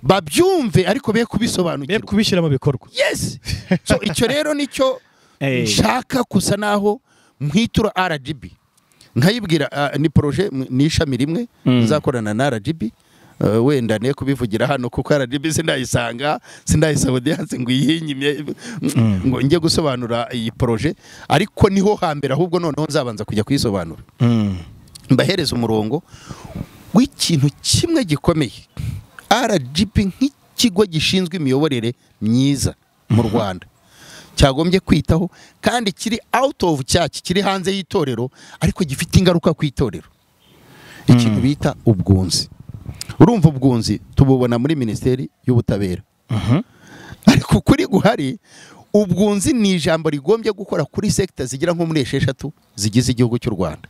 Babyumve ariko be kubisobanukirwa, be kubishyira mu bikorwa. Yes. So icyo rero nicyo nshaka kusa naho mwitura RGB, nkayibwira ni projet ni ishami rimwe nzakorana na RGB. Wenda ne kubivugira hano kuko RGB sindayisaba audience ngo yihinyimye ngo njye gusobanura iyi projet, ariko niho hambere ahubwo noneho nzabanza kujya kwisobanura. Mbahereza umurongo w'ikintu kimwe gikomeye RGB nk'ikigo gishinzwe imiyoborere myiza mu Rwanda cyagombye kwitaho, kandi kiri out of church, kiri hanze y'itorero ariko gifite ingaruka ku itorero. Ikintu bita ubwunzi. Urumva ubwunzi tububona muri Minisiteri y'Ubutabera. Ariko kuri guhari ubwunzi ni ijambo rigombye gukora kuri sector zigira nko muri 6 zigize igihugu cy'u Rwanda.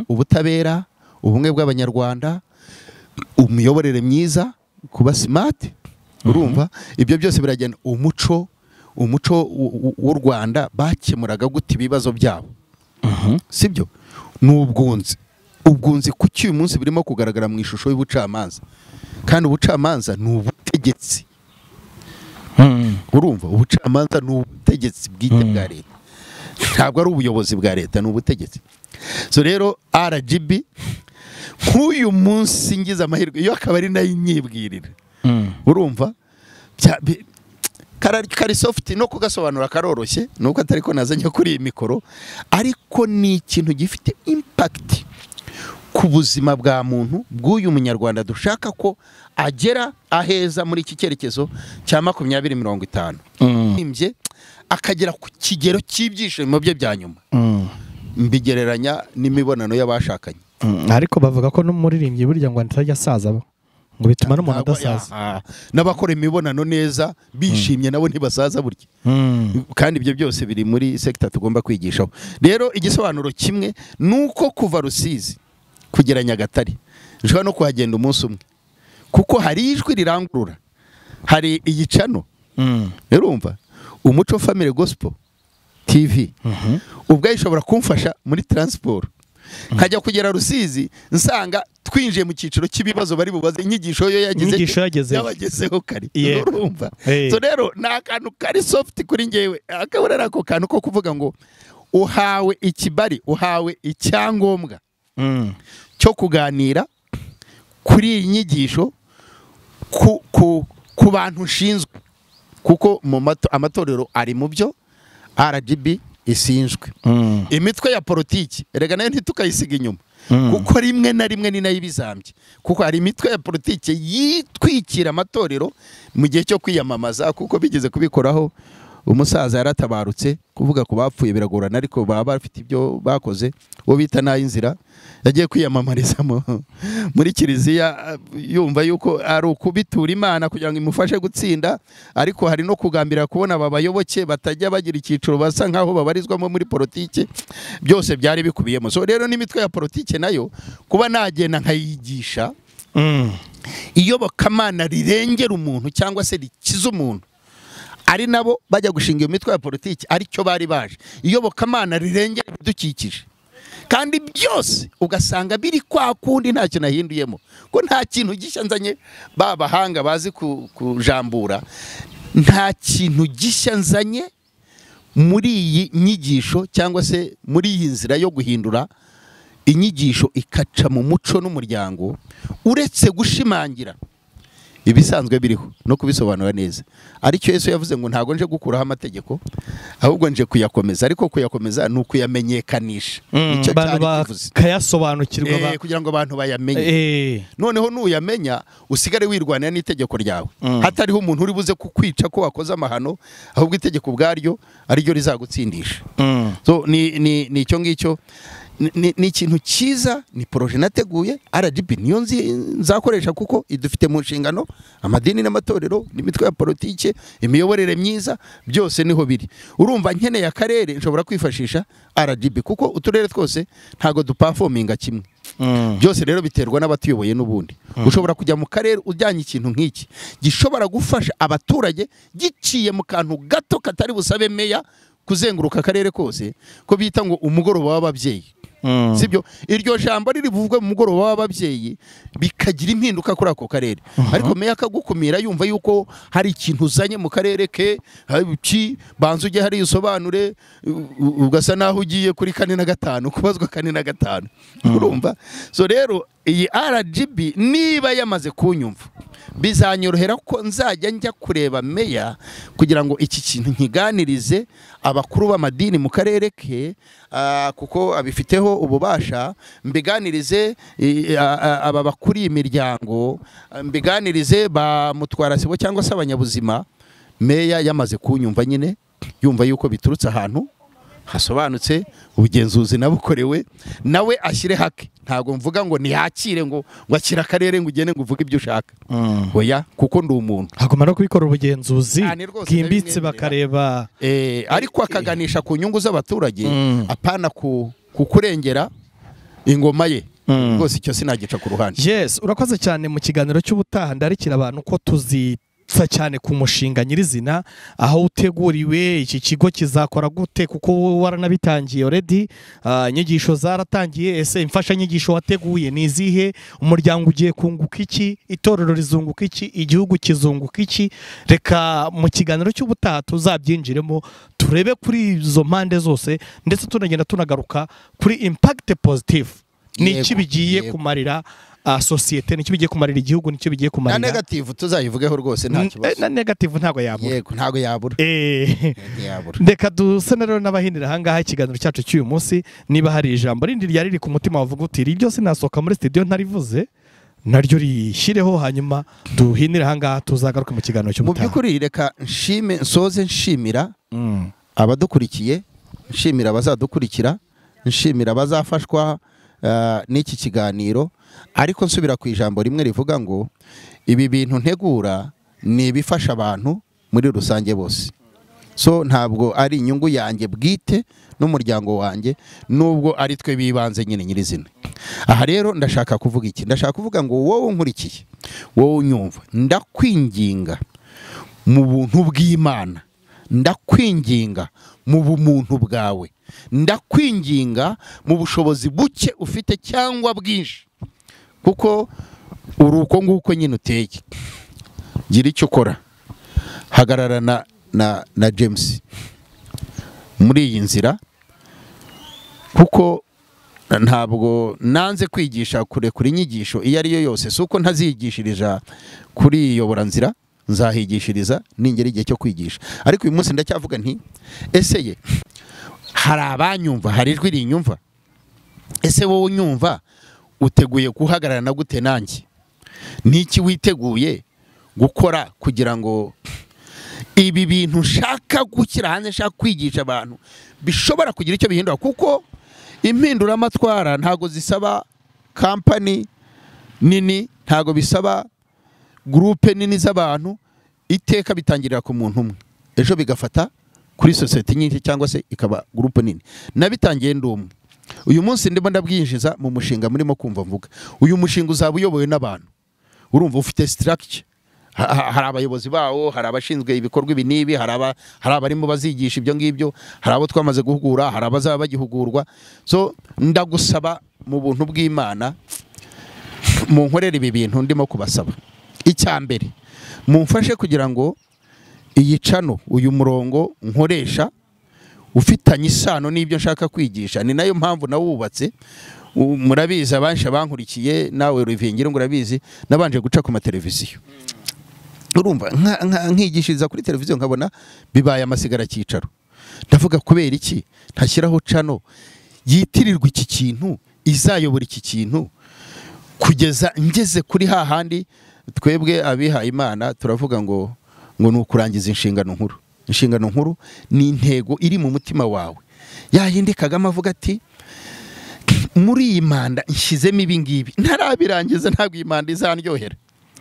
Ubutabera, ubumwe bw'Abanyarwanda, imiyoborere myiza, kuba smart. Urumva ibyo byose biragenda. Umuco w'u Rwanda bakemuraga gute ibibazo byabo. Sibyo? N'ubwunzi. Ubwunzi kuki uyu munsi birimo kugaragara mu ishusho y'ubucamanza, kandi ubucamanza ni ubutegetsi. Urumva ubucamanza ni ubutegetsi bwite bwa leta, ntabwo ari ubuyobozi bwa leta, ni ubutegetsi. So rero RGB nk'uyu munsi ngize amahirwe iyo akaba ari nayo inyibwirira. Urumva kari soft no kugasobanura karoroshye, nuko atari ko nazanye kuri iyi mikoro, ariko ni ikintu gifite impact ku buzima bwa muntu bw'uyu munyarwanda dushaka ko agera aheza muri iki cyerekezo cya 2050. Imbye akagera ku kigero cy'ibyishimo bye bya nyuma. Mbigereranya n'imibonano y'abashakanye. Ariko bavuga ko n'umuririmbyi burya ngo atajya asaza ngo bituma n'umuntu adasaza. N'abakora imibonano neza bishimye nabo ntibasaza burya. Kandi ibyo byose biri muri sector tugomba kwigishaho. Rero igisobanuro kimwe nuko kuva Rusizi kugera Nyagatare nshobora no kuhagenda umunsi umwe, kuko hari ijwi rirangurura, hari igicano. Urumva Umuco Family Gospel TV ubwo ishobora kumfasha muri transport, nkajya kugera Rusizi nsanga twinjiye mu cyiciro cy'ibibazo bari bubaze inyigisho yo yagezeho kari. Urumva? So rero na kantu kari soft kuri ngewe, akabura rako kantu ko kuvuga ngo uhawe ikibari, uhawe icyangombwa cyo kuganira kuri iyi nyigisho ku bantu ushinzwe, kuko mu amatorero ari mu byo RGB isinzwe. Imitwe ya politiki erega nayo ntitukayisiga inyuma, kuko rimwe na rimwe ni nayo ibizambye, kuko hari imitwe ya politiki yitwikira amatorero mu gihe cyo kwiyamamaza, kuko bigeze kubikoraho. Umusaza yaratabarutse, kuvuga ku bapfuye biragorana, ariko baba bafite ibyo bakoze, uwo bita nayo inzira yagiye kwiyamamariza muri kiliziya, yumva yuko ari ukubitura Imana kugira ngo imufashe gutsinda, ariko hari no kugambira kubona aba bayoboke batajya bagira icyiciro basa nkaho babarizwamo muri politiki. Byose byari bikubiyemo. So rero n'imitwe ya politiki nayo kuba nagenda nkayigisha iyobokamana rirengera umuntu cyangwa se rikiza umuntu, ari nabo bajya gushinga iyo mitwe ya politiki, aricyo bari baje iyobokamana rirengera ibidukikije, kandi byose ugasanga biri kwa kundi nta kintu nahinduyemo, ko nta kintu gishya nzanye. Babahanga bazi kujambura, nta kintu gishya nzanye muri iyi nyigisho cyangwa se muri iyi nzira yo guhindura inyigisho ikaca mu muco n'umuryango uretse gushimangira ibisanzwe biriho no kubisobanura neza. Aricyo Yesu yavuze ngo ntago nje gukuraho amategeko ahubwo nje kuyakomeza, ariko kuyakomeza ni ukuyamenyekanisha. Icyo cyari kivuze kayasobanukirwa kugira ngo abantu bayamenye. Noneho nuyamenya usigare wirwanira n'itegeko ryawe, hatariho umuntu uri buze kukwica ko wakoze amahano, ahubwo itegeko ubwaryo ariryo rizagutsindisha. So ni icyo ngicyo. Ni ikintu cyiza, ni projet nateguye. RGB niyo nzakoresha kuko idufite mu nshingano amadini n'amatorero n'imitwe ya politike, imiyoborere myiza, byose niho biri. Urumva nkeneye akarere nshobora kwifashisha RGB kuko uturere twose ntago duperforminga kimwe. Byose rero biterwa n'abatuyoboye n'ubundi. Ushobora kujya mu karere ujyanye ikintu nk'iki gishobora gufasha abaturage giciye mu kantu gato katari busabe meya kuzenguruka akarere kose, ko bita ngo umugoroba w'ababyeyi. Sibyo iryo jambo ririvugwe mu mugoroba w'ababyeyi bikagira impinduka kuri ako karere. Ariko meya akagukumira yumva yuko hari ikintu uzanye mu karere ke, banza ujye hari usobanure, ugasa naho ugiye kuri 4 na 5 kubazwa 4 na 5. Urumva? So rero iyi RGB niba yamaze kunyumva bizanyorohera ko nzajya njya kureba meya kugira ngo iki kintu nkiganirize abakuru b'amadini mu karere ke, kuko abifiteho ububasha, mbiganirize aba bakuriye imiryango, mbiganirize ba mutwara sibo cyangwa se abanyabuzima. Meya yamaze kunyumva nyine yumva yuko biturutse ahantu hasobanutse, ubugenzuzi nabukorewe, nawe ashyire hake. Ntago mvuga ngo niyakire ngo akira akarere ngo ugende ngo uvuge ibyo ushaka. Oya, kuko ndi umuntu hagomba no kubikora ubugenzuzi bwimbitse bakareba, ariko akaganisha ku nyungu z'abaturage, apana kukurengera ingoma ye. Rwose icyo sinagica ku ruhande. Yes, urakoze cyane. Mu kiganiro cy'ubutaha ndarikira abantu ko cyane ku mushinga nyirizina, aho uteguriwe, iki kigo kizakora gute, kuko waranabitangiye already. Inyigisho zaratangiye. Ese imfasha nyigisho wateguye ni izihe? Umuryango ugiye kunguka iki? Itorero rizunguka iki? Igihugu kizunguka iki? Reka mu kiganiro cy'ubutaha tuzabyinjiremo turebe kuri izo mpande zose, ndetse tunagenda tunagaruka kuri impact positive. Ni iki bigiye kumarira societe, nicyo bigiye kumarira igihugu, nicyo bigiye kumarira. Na negative tuzayivugeho rwose nta kibazo. Na negative ntago yabura. Yego, ntago yabura. Ndeka dusana rero n'abahinira hangaha ikiganiro cyacu cy'uyu munsi. Niba hari ijambo rindi ryari riri ku mutima wavuga uti iri byose nasohoka muri studio ntarivuze, naryo rishyireho, hanyuma duhinire hangaha tuzagaruka mu kiganiro cy'ubutaha. Mu by'ukuri reka nsoze nshimira abadukurikiye, nshimira abazadukurikira, nshimira abazafashwa n'iki kiganiro, ariko nsubira ku ijambo rimwe rivuga ngo ibi bintu ntegura ni ibifasha abantu muri rusange bose. So ntabwo ari inyungu yanjye bwite n'umuryango wanjye, nubwo ari twe bibanze nyine nyirizina. Aha rero ndashaka kuvuga iki? Ndashaka kuvuga ngo wowe unkurikiye, wowe unyumva, ndakwinginga mu buntu bw'Imana, ndakwinginga mu bumuntu bwawe, ndakwinginga mu bushobozi buke ufite cyangwa bwinshi, kuko uri uko nguko nyine uteye. Gira icyo ukora, hagararana na James muri iyi nzira, kuko ntabwo nanze kwigisha kure inyigisho iyo ari yo yose. Si uko ntazigishiriza kuri iyobora nzira, nzahigishiriza ningera igihe cyo kwigisha. Ariko uyu munsi ndacyavuga nti ese ye hari abanyumva, hari ijwi rinyumva. Ese wowe unyumva uteguye guhagararana gute nanjye? Niki witeguye gukora kugira ngo ibi bintu nshaka gushyira hanze, nshaka kwigisha abantu bishobora kugira icyo bihindura? Kuko impinduramatwara ntago zisaba kampani nini, ntago bisaba groupe nini z'abantu. Iteka bitangirira ku muntu umwe, ejo bigafata kuri society nyinshi cyangwa se ikaba groupe nini. Nabitangiye ndumwe. Uyu munsi ndimo ndabwinjiza mu mushinga murimo kumva mvuga. Uyu mushinga uzaba uyobowe n'abantu. Urumva ufite structure. Hari abayobozi bawo, hari abashinzwe ibikorwa ibi nibi, hari abarimo bazigisha ibyo ngibyo, hari abo twamaze guhugura, hari abazaba bagihugurwa. So ndagusaba mu buntu bw'Imana mu nkorera ibi bintu ndimo kubasaba. Icyambere, mumfashe kugira ngo iyi cano, uyu murongo nkoresha ufitanye isano n'ibyo nshaka kwigisha. Ni nayo mpamvu nawubatse murabizi abansha bankurikiye nawe Ruvingira ngo urabizi nabanje guca ku mateleviziyo urumva nkigishiriza kuri televiziyo nkabona bibaye amasigara cyicaro ndavuga kubera iki ntashyiraho cano yitirirwa iki kintu izayobora iki kintu kugeza ngeze kuri hahandi twebwe abihaye Imana turavuga ngo ni ukurangiza inshingano nkuru ni intego iri mu mutima wawe yayindi Kagame avuga ati muri iyi manda nshizemo ibi ngibi ntarabirangiza ntabwo iyi manda izandyohera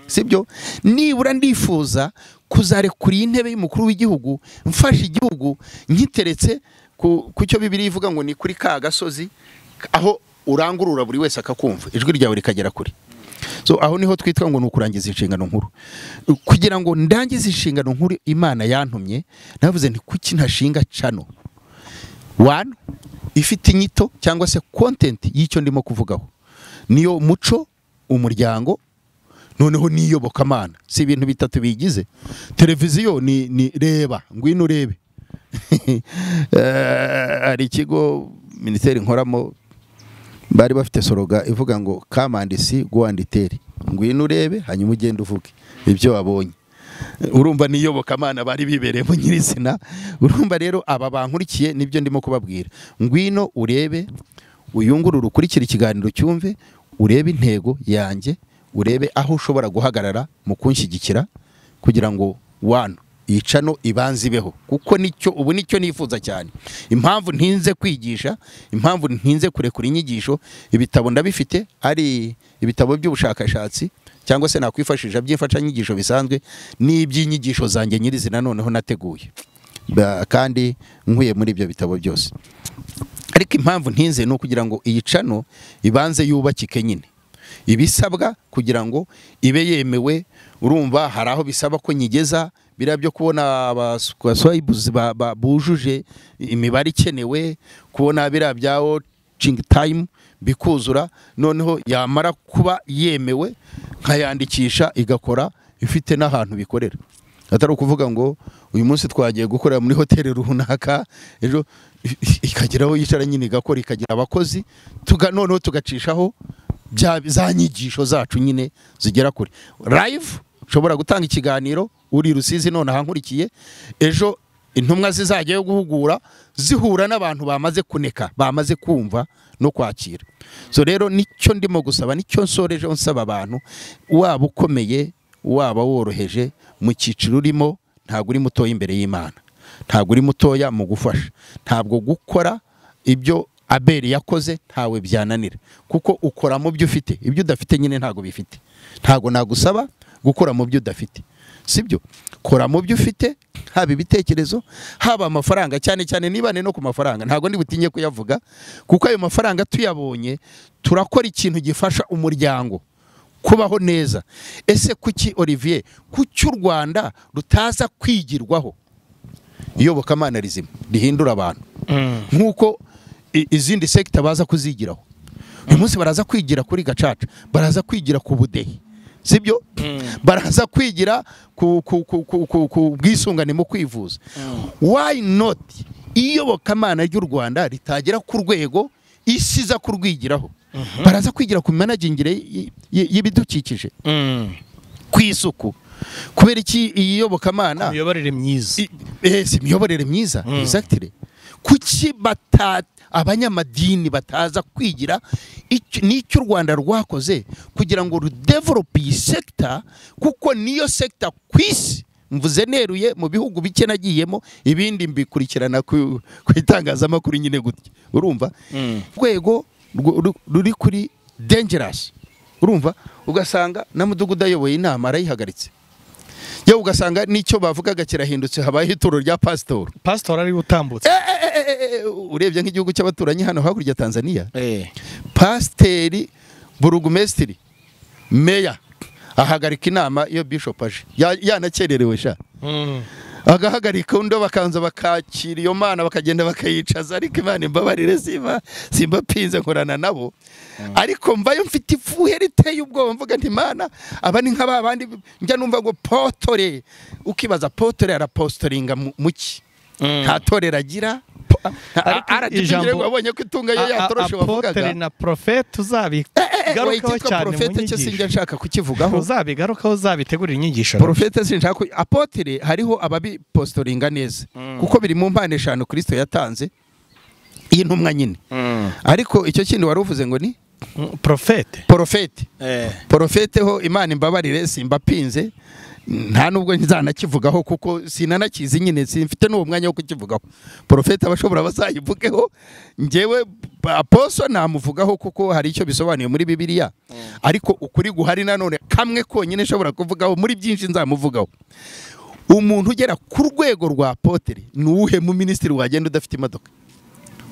sibyo nibura ndifuza kuzarekura intebe y'umukuru w'igihugu mfasha igihugu nkiteretse ku cyo Bibiliya ivuga ngo ni kuri ka gasozi aho urangurura buri wese akakumva ijwi ryawe rikagera kuri so aho niho twitwa ngo ni ukurangiza inshingano nkuru kugira ngo ndangize inshingano nkuru Imana yantumye navuze nti kuki ntashinga cano one ifite inyito cyangwa se content y'icyo ndimo kuvugaho niyo muco umuryango noneho niyobokamana si ibintu bitatu bigize televiziyo ni reba ngwino urebe ari ikigo ministeri nkoramo bari bafite soroga ivuga ngo come and see go and tell ngwino urebe hanyuma ugende uvuge ibyo wabonye urumva niyobokamana bari bibereyemo nyirizina urumva rero aba bankurikiye nibyo ndimo kubabwira ngwino urebe uyungurura ukurikira ikiganiro cyumve urebe intego yanjye urebe aho ushobora guhagarara mu kunshyigikira kugira ngo one icano ibanzibeho kuko nicyo nifuza cyane impamvu ntinze kwigisha impamvu ntinze kurekura inyigisho ibitabo ndabifite ari ibitabo by'ubushakashatsi cyangwa se nakwifashisha byifasha inyigisho bisanzwe n'iby'inyigisho zanjye nyirizina noneho nateguye kandi nkuye muri ibyo bitabo byose ariko impamvu ntinze no kugira ngo iyi cano ibanze yubakike nyine ibisabwa kugira ngo ibe yemewe urumva hari aho bisaba ko nyigeza bira byo kubona abaswayibuzi bujuje imibare ikenewe kubona bira bya watching time bikuzura noneho yamara kuba yemewe nkayandikisha igakora ifite n'ahantu bikorera atari ukuvuga ngo uyu munsi twagiye gukorera muri hoteli runaka ejo ikageraho yicara nyine igakora ikagira abakozi noneho tugacishaho za nyigisho zacu nyine zigera kure live ushobora gutanga ikiganiro uri Rusizi none ahankurikiye ejo intumwa zizajyayo guhugura zihura n'abantu bamaze kuneka bamaze kumva no kwakira so rero nicyo ndimo gusaba nicyo nsoreje nsaba abantu waba ukomeye waba woroheje mu cyiciro urimo ntabwo uri mutoya imbere y'Imana ntabwo uri mutoya mu gufasha ntabwo gukora ibyo Abeli yakoze ntawe byananira kuko ukora mu byo ufite ibyo udafite nyine ntago bifite ntago nagusaba gukora mu byo udafite sibyo kora mu byo ufite haba ibitekerezo haba amafaranga cyane cyane nibane no ku mafaranga ntago ndi butinye kuyavuga kuko ayo mafaranga tuyabonye turakora ikintu gifasha umuryango kubaho neza ese kuki Olivier kuki u Rwanda rutaza kwigirwaho iyobokamana rizima rihindura abantu nkuko izindi sekta baza kuzigiraho uyu munsi baraza kwigira kuri gacaca baraza kwigira ku budehe sibyo baraza kwigira ku bwisungane mu kwivuza why not iyobokamana ry'u Rwanda ritagera ku rwego isiza kurwigiraho baraza kwigira ku managingire y'ibidukikije ku isuku kubera iki iyobokamana imiyoborere myiza imiyoborere myiza exactly kuki abanyamadini bataza kwigira n'icyo u Rwanda rwakoze kugira ngo rudevelope iyi sekta kuko niyo sekta ku isi mvuze neruye mu bihugu bike nagiyemo ibindi mbikurikirana ku itangazamakuru nyine gutya urumva rwego ruri kuri dangerous urumva ugasanga na mudugudu ayoboye inama arayihagaritse yo ugasanga nicyo bavugaga kirahindutse habaye ituro rya pastor ari utambutse urebye nk'igihugu cy'abaturanyi hano hakurya Tanzania pasteri burugumestiri meya ahagarika inama iyo bishop aje yanakererewe sha agahagarika undo bakanza bakakira iyo mana bakagenda bakayicaza ariko Imana imbabarire simba pinze nkorana nabo ariko mvayo mfite ifuhe riteye ubwoba mvuga nti Imana aba ni nk'aba bandi njya numva ngo potore ukibaza potore arapostoringa muki nta torera agira ijambo wabonye ko itunga yo yatoroshe wavugaga apotre na prophète uzabigarukaho cyane mu nyigisho sinjya nshaka kukivugaho uzabigarukaho uzabitegurira inyigisho prophète sinshaka apotre hariho ababipostoringa neza kuko biri mu mpande 5 Kristo yatanze iyi ntumwa nyine ariko icyo kindi wari uvuze ngo ni Prophète ho Imana imbabarire simbapinze nta nubwo nzanakivugaho kuko sinanakizi nyine simfite n'uwo mwanya wo kukivugaho Prophète abashobora bazayivugeho ngewe apostle namuvugaho kuko hari icyo bisobanuye muri Bibiliya ariko ukuri guhari nanone kamwe konyine nshobora kuvugaho muri byinshi nzamuvugaho umuntu ugera ku rwego rwa apotre nuhe mu ministry wagenda udafite imodoka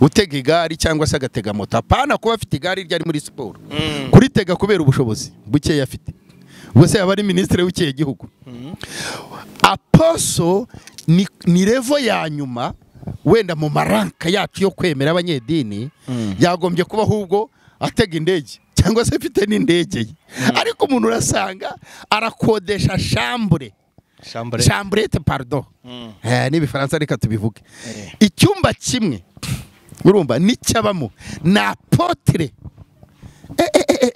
utega igari cyangwa se agatega moto apana kuba afite igari ryari muri siporo kuritega kubera ubushobozi buke yafite ubwo yaba ari ministre w'ikiye gihugu apostle ni level ya nyuma wenda mu maranka yacu yo kwemera abanyedini yagombye kuba ahubwo atega indege cyangwa se afite n'indege ariko umuntu urasanga arakodesha chambrette pardon ni Faransa reka tubivuge icyumba kimwe urumva nicyabamo na apotre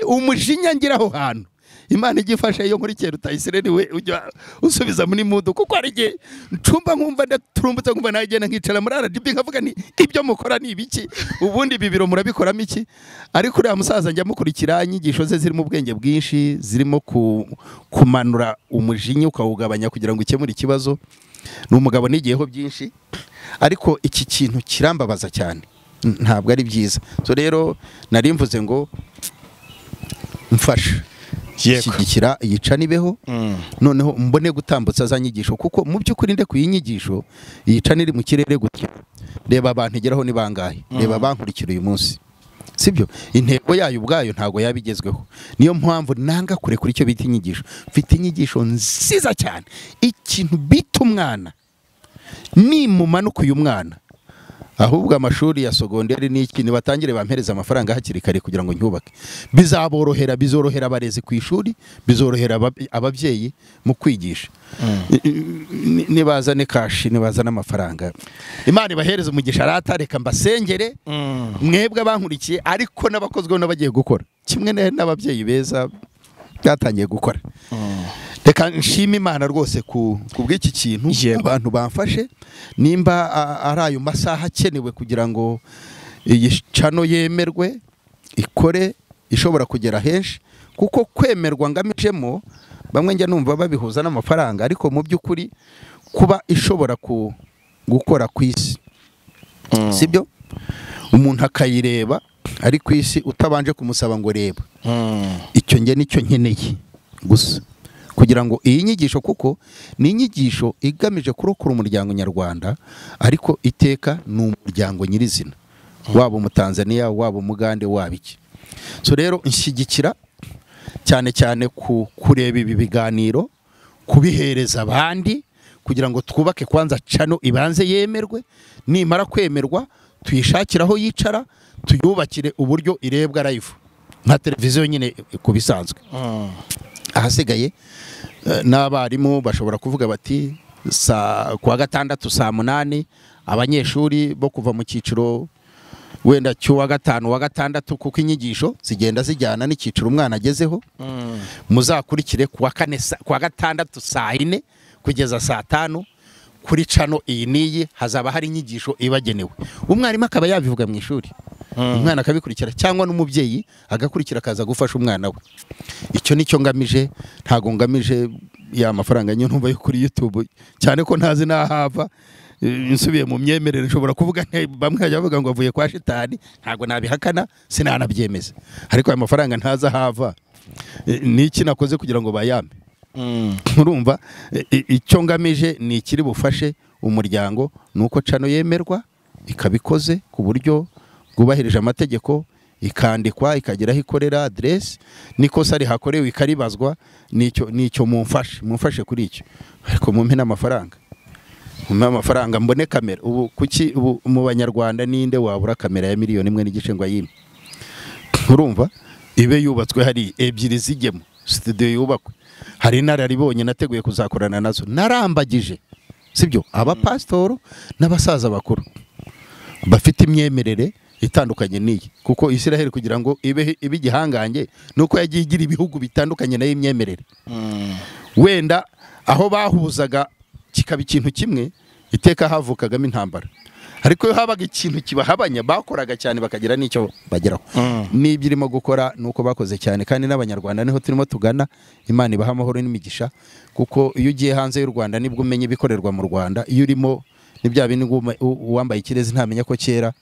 umujinya ngiraho hantu Imana igifashe yo muri Rutayisire niwe ujya usubiza muri mudu kuko ari gihe ncumba nkumva ndaturumbutse nkumva nagenda nkicara muri RDB nkavuga ni ibyo mukora ni ibiki ubundi bibiro murabikoramo iki ariko uriya musaza njya mukurikira inyigisho ze zirimo ubwenge bwinshi zirimo kumanura umujinya ukawugabanya kugira ngo ukemure ikibazo n'umugabo nigiyeho byinshi ariko iki kintu kirambabaza cyane ntabwo ari byiza so rero nari mvuze ngo mfasha shyigikira yica nibeho noneho mbone gutambutsa za nyigisho kuko mu by'ukuri nde kuyinyigisho yica niri mu kirere gutya reba abantu igeraho ni bangahe reba bankurikira uyu munsi sibyo intego yayo ubwayo ntago yabigezweho niyo mpamvu nanga kure kuri icyo bita inyigisho mfite inyigisho nziza cyane ikintu bita umwana ni mumanuka uyu mwana ahubwo amashuri ya sogonderi ni ikintu batangire bampereza amafaranga hakiri kare kugira ngo nyubake bizorohera abarezi ku ishuri bizorohera ababyeyi mu kwigisha nibazane kashi nibazana amafaranga Imana ibahereza umugisha rata reka mbasengere mwebwe abankurikiye ariko n'abakozweho n'abagiye gukora kimwe n'ababyeyi beza byatangiye gukora reka nshima Imana rwose ku bw'iki kintu abantu bamfashe nimba ari ayo masaha akenewe kugira ngo iyi cano yemerwe ikore ishobora kugera henshi kuko kwemerwa ngamijemo bamwe njya numva babihuza n'amafaranga ariko mu by'ukuri kuba ishobora gukora ku isi sibyo umuntu akayireba ari ku isi utabanje kumusaba ngo reba icyo nge nicyo nkeneye gusa kugira ngo iyi nyigisho kuko ni inyigisho igamije kurokora umuryango nyarwanda ariko iteka ni umuryango nyirizina waba mu Tanzania waba mu Uganda waba iki so rero nshyigikira cyane cyane kureba ibi biganiro kubihereza abandi kugira ngo twubake kwanza cano ibanze yemerwe nimara kwemerwa tuyishakiraho yicara tuyubakire uburyo irebwa live nka televiziyo nyine kubisanzwe ahasigaye n'abarimu bashobora kuvuga bati kuwa gatandatu saa 8 abanyeshuri bo kuva mu cyiciro wenda cy'uwa gatanu wa gatandatu kuko inyigisho zigenda zijyana n'icyiciro umwana agezeho muzakurikire kuwa gatandatu saa 4 kugeza saa 5 kuri cano iyi niyi hazaba hari inyigisho ibagenewe umwarimu akaba yabivuga mu ishuri umwana akabikurikira cyangwa n'umubyeyi agakurikira akaza gufasha umwana we icyo nicyo ngamije ntago ngamije ya mafaranga nyine yo kuri YouTube cyane ko ntazi nahava insubiye mu myemerere nshobora kuvuga bamwe bajya bavuga ngo avuye kwa shitani ntago nabihakana sinanabyemeza ariko aya mafaranga ntaza hava niki nakoze kugira ngo bayambe urumva icyo ngamije ni ikiri bufashe umuryango nuko cano yemerwa ikabikoze ku buryo bwubahirije amategeko ikandikwa ikageraho ikorera address nikosa rihakorewe ikaribazwa nicyo mumfashe kuri icyo ariko mumpe n'amafaranga mbone kamera ubu kuki mu banyarwanda ninde wabura kamera ya 1.5 miliyoni ngo ayime urumva ibe yubatswe hari ebyiri zijyemo studio yubakwe hari nararibonye nateguye kuzakorana nazo narambagije sibyo abapasitoro n'abasaza bakuru bafite imyemerere itandukanye n'iyi, kuko Israel kugira ngo ibe igihangange nuko yagiye igira ibihugu bitandukanye nayo imyemerere. Wenda aho bahuzaga kikaba ikintu kimwe, iteka havukagamo intambara, ariko iyo habaga ikintu kibahabanya bakoraga cyane bakagira n'icyo bageraho. N'ibyo irimo gukora nuko bakoze cyane, kandi n'abanyarwanda niho turimo tugana. Imana ibaha amahoro n'imigisha, kuko iyo ugiye hanze y'u Rwanda nibwo umenya ibikorerwa mu Rwanda. Iyo urimo ni bya bindi uwambaye ikirezi ntamenya ko kera.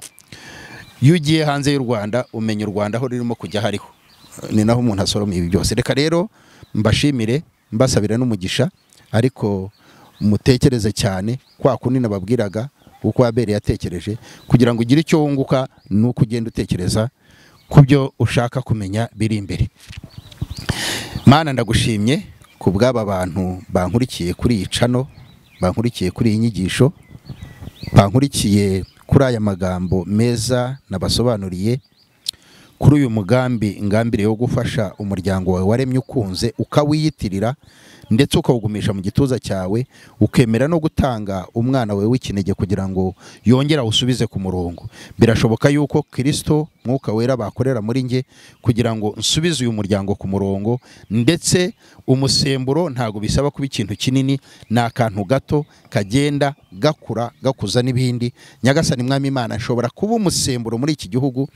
Iyo ugiye hanze y'u Rwanda umenya u Rwanda aho rurimo kujya hariho, ni naho umuntu asoroma ibi byose. Reka rero mbashimire, mbasabira n'umugisha, ariko mutekereze cyane kwa kundi nababwiraga uko Abeli yatekereje, kugira ngo ugire icyo wunguka nuko ugenda utekereza ku byo ushaka kumenya biri imbere. Mana ndagushimye ku bw'aba bantu bankurikiye kuri iyi cano, bankurikiye kuri iyi nyigisho, bankurikiye kuri aya magambo meza nabasobanuriye, kuri uyu mugambi ngambire wo gufasha umuryango wawe waremye ukunze ukawiyitirira, ndetse ukawugumisha mu gituza cyawe, ukemera no gutanga umwana wawe w'ikinege kugira ngo yongere awusubize ku murongo. Birashoboka yuko Kristo Mwuka Wera bakorera muri nge kugira ngo nsubize uyu muryango ku murongo, ndetse umusemburo ntago bisaba kuba ikintu kinini, ni akantu gato kagenda gakura gakuza n'ibindi. Nyagasani Mwami Imana, nshobora kuba umusemburo muri iki gihugu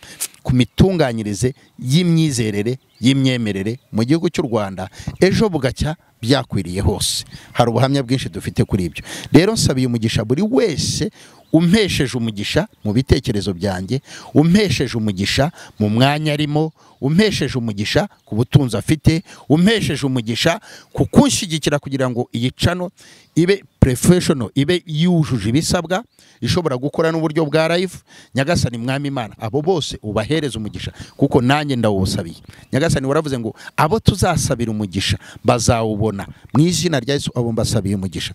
ku mitunganyirize y'imyizerere y'imyemerere mu gihugu cy'u Rwanda, ejo bugacya byakwiriye hose. Hari ubuhamya bwinshi dufite kuri ibyo. Rero nsabiye umugisha buri wese umpesheje umugisha mu bitekerezo byanjye, umpesheje umugisha mu mwanya arimo, umpesheje umugisha ku butunzi afite, umpesheje umugisha ku kunshyigikira kugira ngo iyi cano ibe professional, ibe yujuje ibisabwa, ishobora gukora n'uburyo bwa live. Nyagasani Mwami Imana, abo bose ubahereze umugisha, kuko nanjye ndawusabiye. Nyagasani waravuze ngo abo tuzasabira umugisha bazawubona. Mu izina rya Yesu abo mbasabiye umugisha.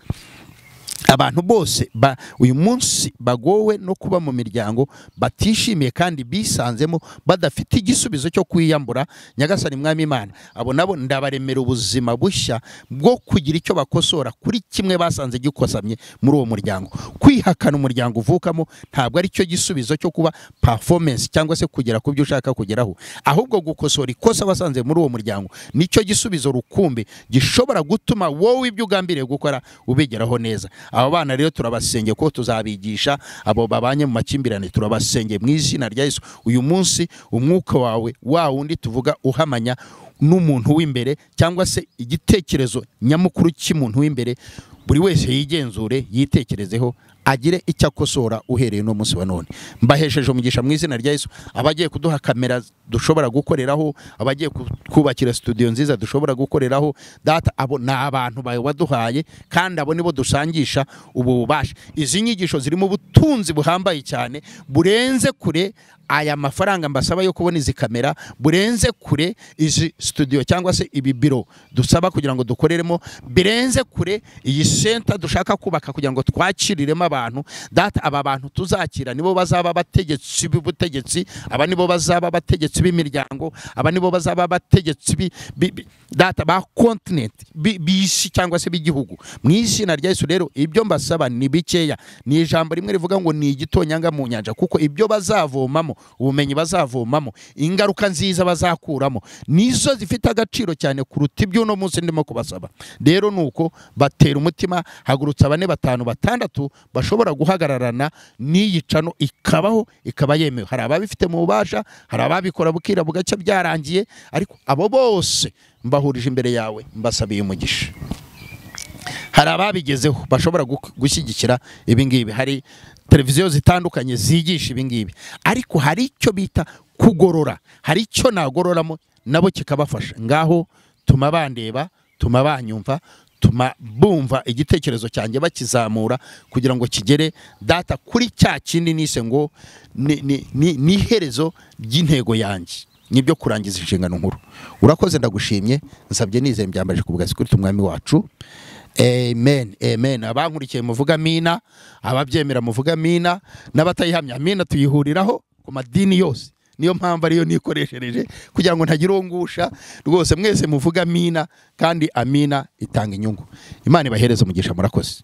Abantu bose uyu munsi bagowe no kuba mu miryango batishimiye kandi bisanzemo badafite igisubizo cyo kwiyambura, Nyagasani Mwami Imana, abo nabo ndabaremera ubuzima bushya bwo kugira icyo bakosora kuri kimwe basanze gikosamye muri uwo muryango. Kwihakana umuryango uvukamo ntabwo ari cyo gisubizo cyo kuba performance cyangwa se kugera ku byo ushaka kugeraho, ahubwo gukosora ikosa basanze muri uwo muryango nicyo gisubizo rukumbi gishobora gutuma wowe ibyo ugambiriye gukora ubigeraho neza. Abo bana rero turabasenge ko tuzabigisha, abo babanye mu makimbirane turabasenge mu izina rya Yesu. Uyu munsi umwuka wawe wa wundi tuvuga uhamanya n'umuntu w'imbere, cyangwa se igitekerezo nyamukuru cy'umuntu w'imbere, buri wese yigenzure, yitekerezeho, agire icyo akosora uhereye no munsi wa none. Mbahesheje umugisha mu izina rya Yesu. Abagiye kuduha kamera dushobora gukoreraho, abagiye kubakira studio nziza dushobora gukoreraho, data abo ni abantu bawe waduhaye, kandi abo nibo dusangisha ubu bubasha. Izi nyigisho zirimo ubutunzi buhambaye cyane, burenze kure aya mafaranga mbasaba yo kubona izi kamera, burenze kure izi studio cyangwa se ibi biro dusaba kugira ngo dukoreremo, birenze kure iyi center dushaka kubaka kugira ngo twakiriremo abantu. Data aba bantu tuzakira nibo bazaba bategetsi b'ubutegetsi, aba nibo bazaba bategetsi b'imiryango, aba nibo bazaba bategetsi data ba continent bisi cyangwa se b'igihugu. Mu izina rya Yesu rero ibyo mbasaba ni bikeya, ni ijambo rimwe rivuga ngo ni igitonyanga mu nyanja, kuko ibyo bazavomamo, ubumenyi bazavomamo, ingaruka nziza bazakuramo nizo zifite agaciro cyane kuruta ibyo uno munsi ndimo kubasaba. Rero nuko batera umutima, hagurutsa 4 5 6 bashobora guhagararana n'iyi cano ikabaho, ikaba yemewe. Hari ababifite mu bubasha, hari ababikora bukira bugacya byarangiye, ariko abo bose mbahurije imbere yawe mbasabiye umugisha. Hari ababigezeho bashobora gushyigikira ibi ngibi, hari televiziyo zitandukanye zigisha ibi ngibi, ariko hari icyo bita kugorora, hari icyo nagororamo nabo kikabafasha. Ngaho tuma bandeba, tuma banyumva, tuma bumva igitekerezo cyanjye bakizamura kugira ngo kigere data kuri cya kindi nise ngo ni herezo ry'intego yanjye, nibyo kurangiza inshingano nkuru. Urakoze, ndagushimye, nsabye nizeye mbyambaje kubugasi kuri umwami wacu. Amen, amen. Abankurikiye muvuga amina, ababyemera muvuga amina, n'abatayihamya amina tuyihuriraho ku madini yose. Niyo mpamvu ariyo nikoreshereje kugira ngo ntagira ongusha. Rwose mwese muvuga amina, kandi amina itanga inyungu. Imana ibahereze umugisha. Murakoze.